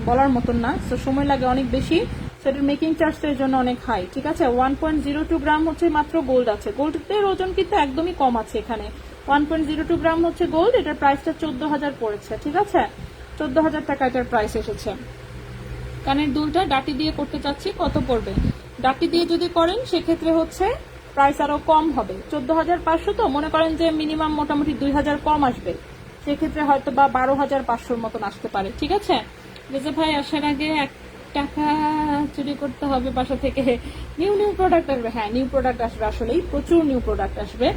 বলার মতন না, তো সময় লাগে অনেক বেশি। সেটার মেকিং চার্জের জন্য অনেক হাই, ঠিক আছে। 1.02 গ্রাম হচ্ছে মাত্র গোল্ড আছে। গোল্ডের ওজন কিন্তু একদমই কম আছে এখানে। 1.02 গ্রাম হচ্ছে গোল্ড, এটার প্রাইসটা 14,000 পড়েছে, ঠিক আছে। 14,000 টাকা এটার প্রাইস এসেছে। কানের দুলটা ডাটি দিয়ে করতে চাচ্ছি, কত পড়বে? ডাটি দিয়ে যদি করেন সেক্ষেত্রে হচ্ছে প্রাইস আরো কম হবে। 14,500 তো মনে করেন যে মিনিমাম মোটামুটি 2,000 কম আসবে, সেক্ষেত্রে হয়তো বা 12,500 মতন আসতে পারে, ঠিক আছে। রেজা ভাই আসার আগে 1 টাকা চুরি করতে হবে বাসা থেকে। নিউ প্রোডাক্ট আসবে, হ্যাঁ নিউ প্রোডাক্ট আসবে, আসলেই প্রচুর নিউ প্রোডাক্ট আসবে।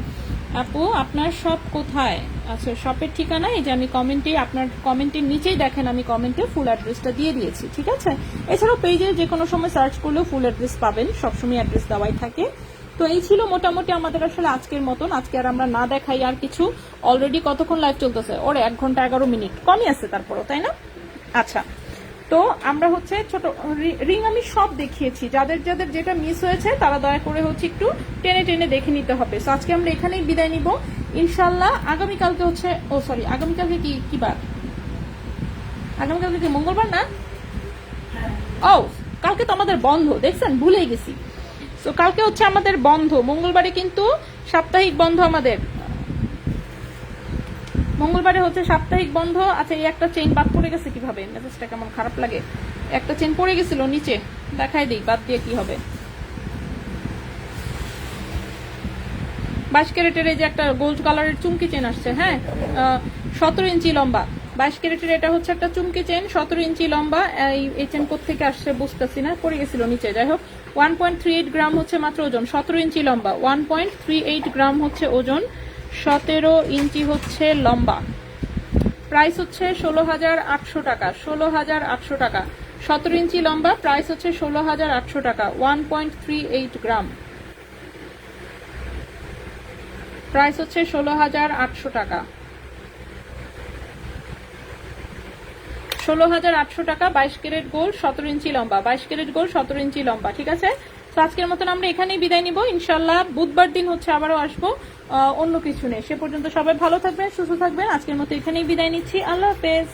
আপু আপনার শপ কোথায়? আচ্ছা, শপের ঠিকানা এই যে আমি কমেন্টে, আপনার কমেন্টের নিচেই দেখেন আমি কমেন্টে ফুল অ্যাড্রেসটা দিয়ে দিয়েছি, ঠিক আছে। এছাড়াও পেজে যে কোনো সময় সার্চ করলেও ফুল অ্যাড্রেস পাবেন, সবসময় অ্যাড্রেস দেওয়াই থাকে। তো এই ছিল মোটামুটি আমাদের আসলে আজকের মতন। আজকে আর আমরা না দেখাই আর কিছু। অলরেডি কতক্ষণ লাইভ চলতেছে? ওরে 1 ঘন্টা 11 মিনিট, কমই আছে তারপরও, তাই না? আচ্ছা, তো আমরা হচ্ছে ছোট রিং আমি সব দেখিয়েছি। যাদের যাদের যেটা মিস হয়েছে তারা দয়া করে হচ্ছে একটু টেনে টেনে দেখে নিতে হবে। তো আজকে আমরা এখানেই বিদায় নিব ইনশাল্লাহ। আগামীকালকে হচ্ছে আগামীকালকে কি বার? আগামীকালকে কি মঙ্গলবার না? ও, কালকে তো আমাদের বন্ধ, দেখছেন ভুলেই গেছি। তো কালকে হচ্ছে আমাদের বন্ধ, মঙ্গলবারে কিন্তু সাপ্তাহিক বন্ধ আমাদের। মঙ্গলবারে হচ্ছে সাপ্তাহিক বন্ধ। আচ্ছা, এই একটা চেইন বাদ পড়ে গেছে কিভাবে? মেসেজটা কেমন খারাপ লাগে। একটা চেইন পড়ে গেছিল নিচে, দেখাই দিই বাদ দিয়ে কি হবে। 22 ক্যারেটের এই যে একটা গোল্ড কালারের চুমকি চেন আসছে, হ্যাঁ 17 ইঞ্চি লম্বা। 22 ক্যারেটের এটা হচ্ছে একটা চুমকি চেন, 17 ইঞ্চি লম্বা। এই চেন কোত্থেকে আসছে বুঝতেছি না, পড়ে গেছিল নিচে। যাই হোক, 1.38 গ্রাম হচ্ছে মাত্র ওজন, 17 ইঞ্চি লম্বা। 1.38 গ্রাম হচ্ছে ওজন, 17 ইঞ্চি হচ্ছে লম্বা। প্রাইস হচ্ছে 16,800 টাকা। 16,800 টাকা, 17 ইঞ্চি লম্বা, প্রাইস হচ্ছে 16,800 টাকা। 1.38 গ্রাম, প্রাইস হচ্ছে 16,800 টাকা। 16,800 টাকা, 22 ক্যারেট গোল্ড, 17 ইঞ্চি লম্বা। 22 ক্যারেট গোল্ড, 17 ইঞ্চি লম্বা, ঠিক আছে। তো আজকের মতন আমরা এখানেই বিদায় নিব ইনশাল্লাহ। বুধবার দিন হচ্ছে আবারও আসবো অন্য কিছু নেই। সে পর্যন্ত সবাই ভালো থাকবেন, সুস্থ থাকবেন। আজকের মতো এখানেই বিদায় নিচ্ছি, আল্লাহ হাফেজ।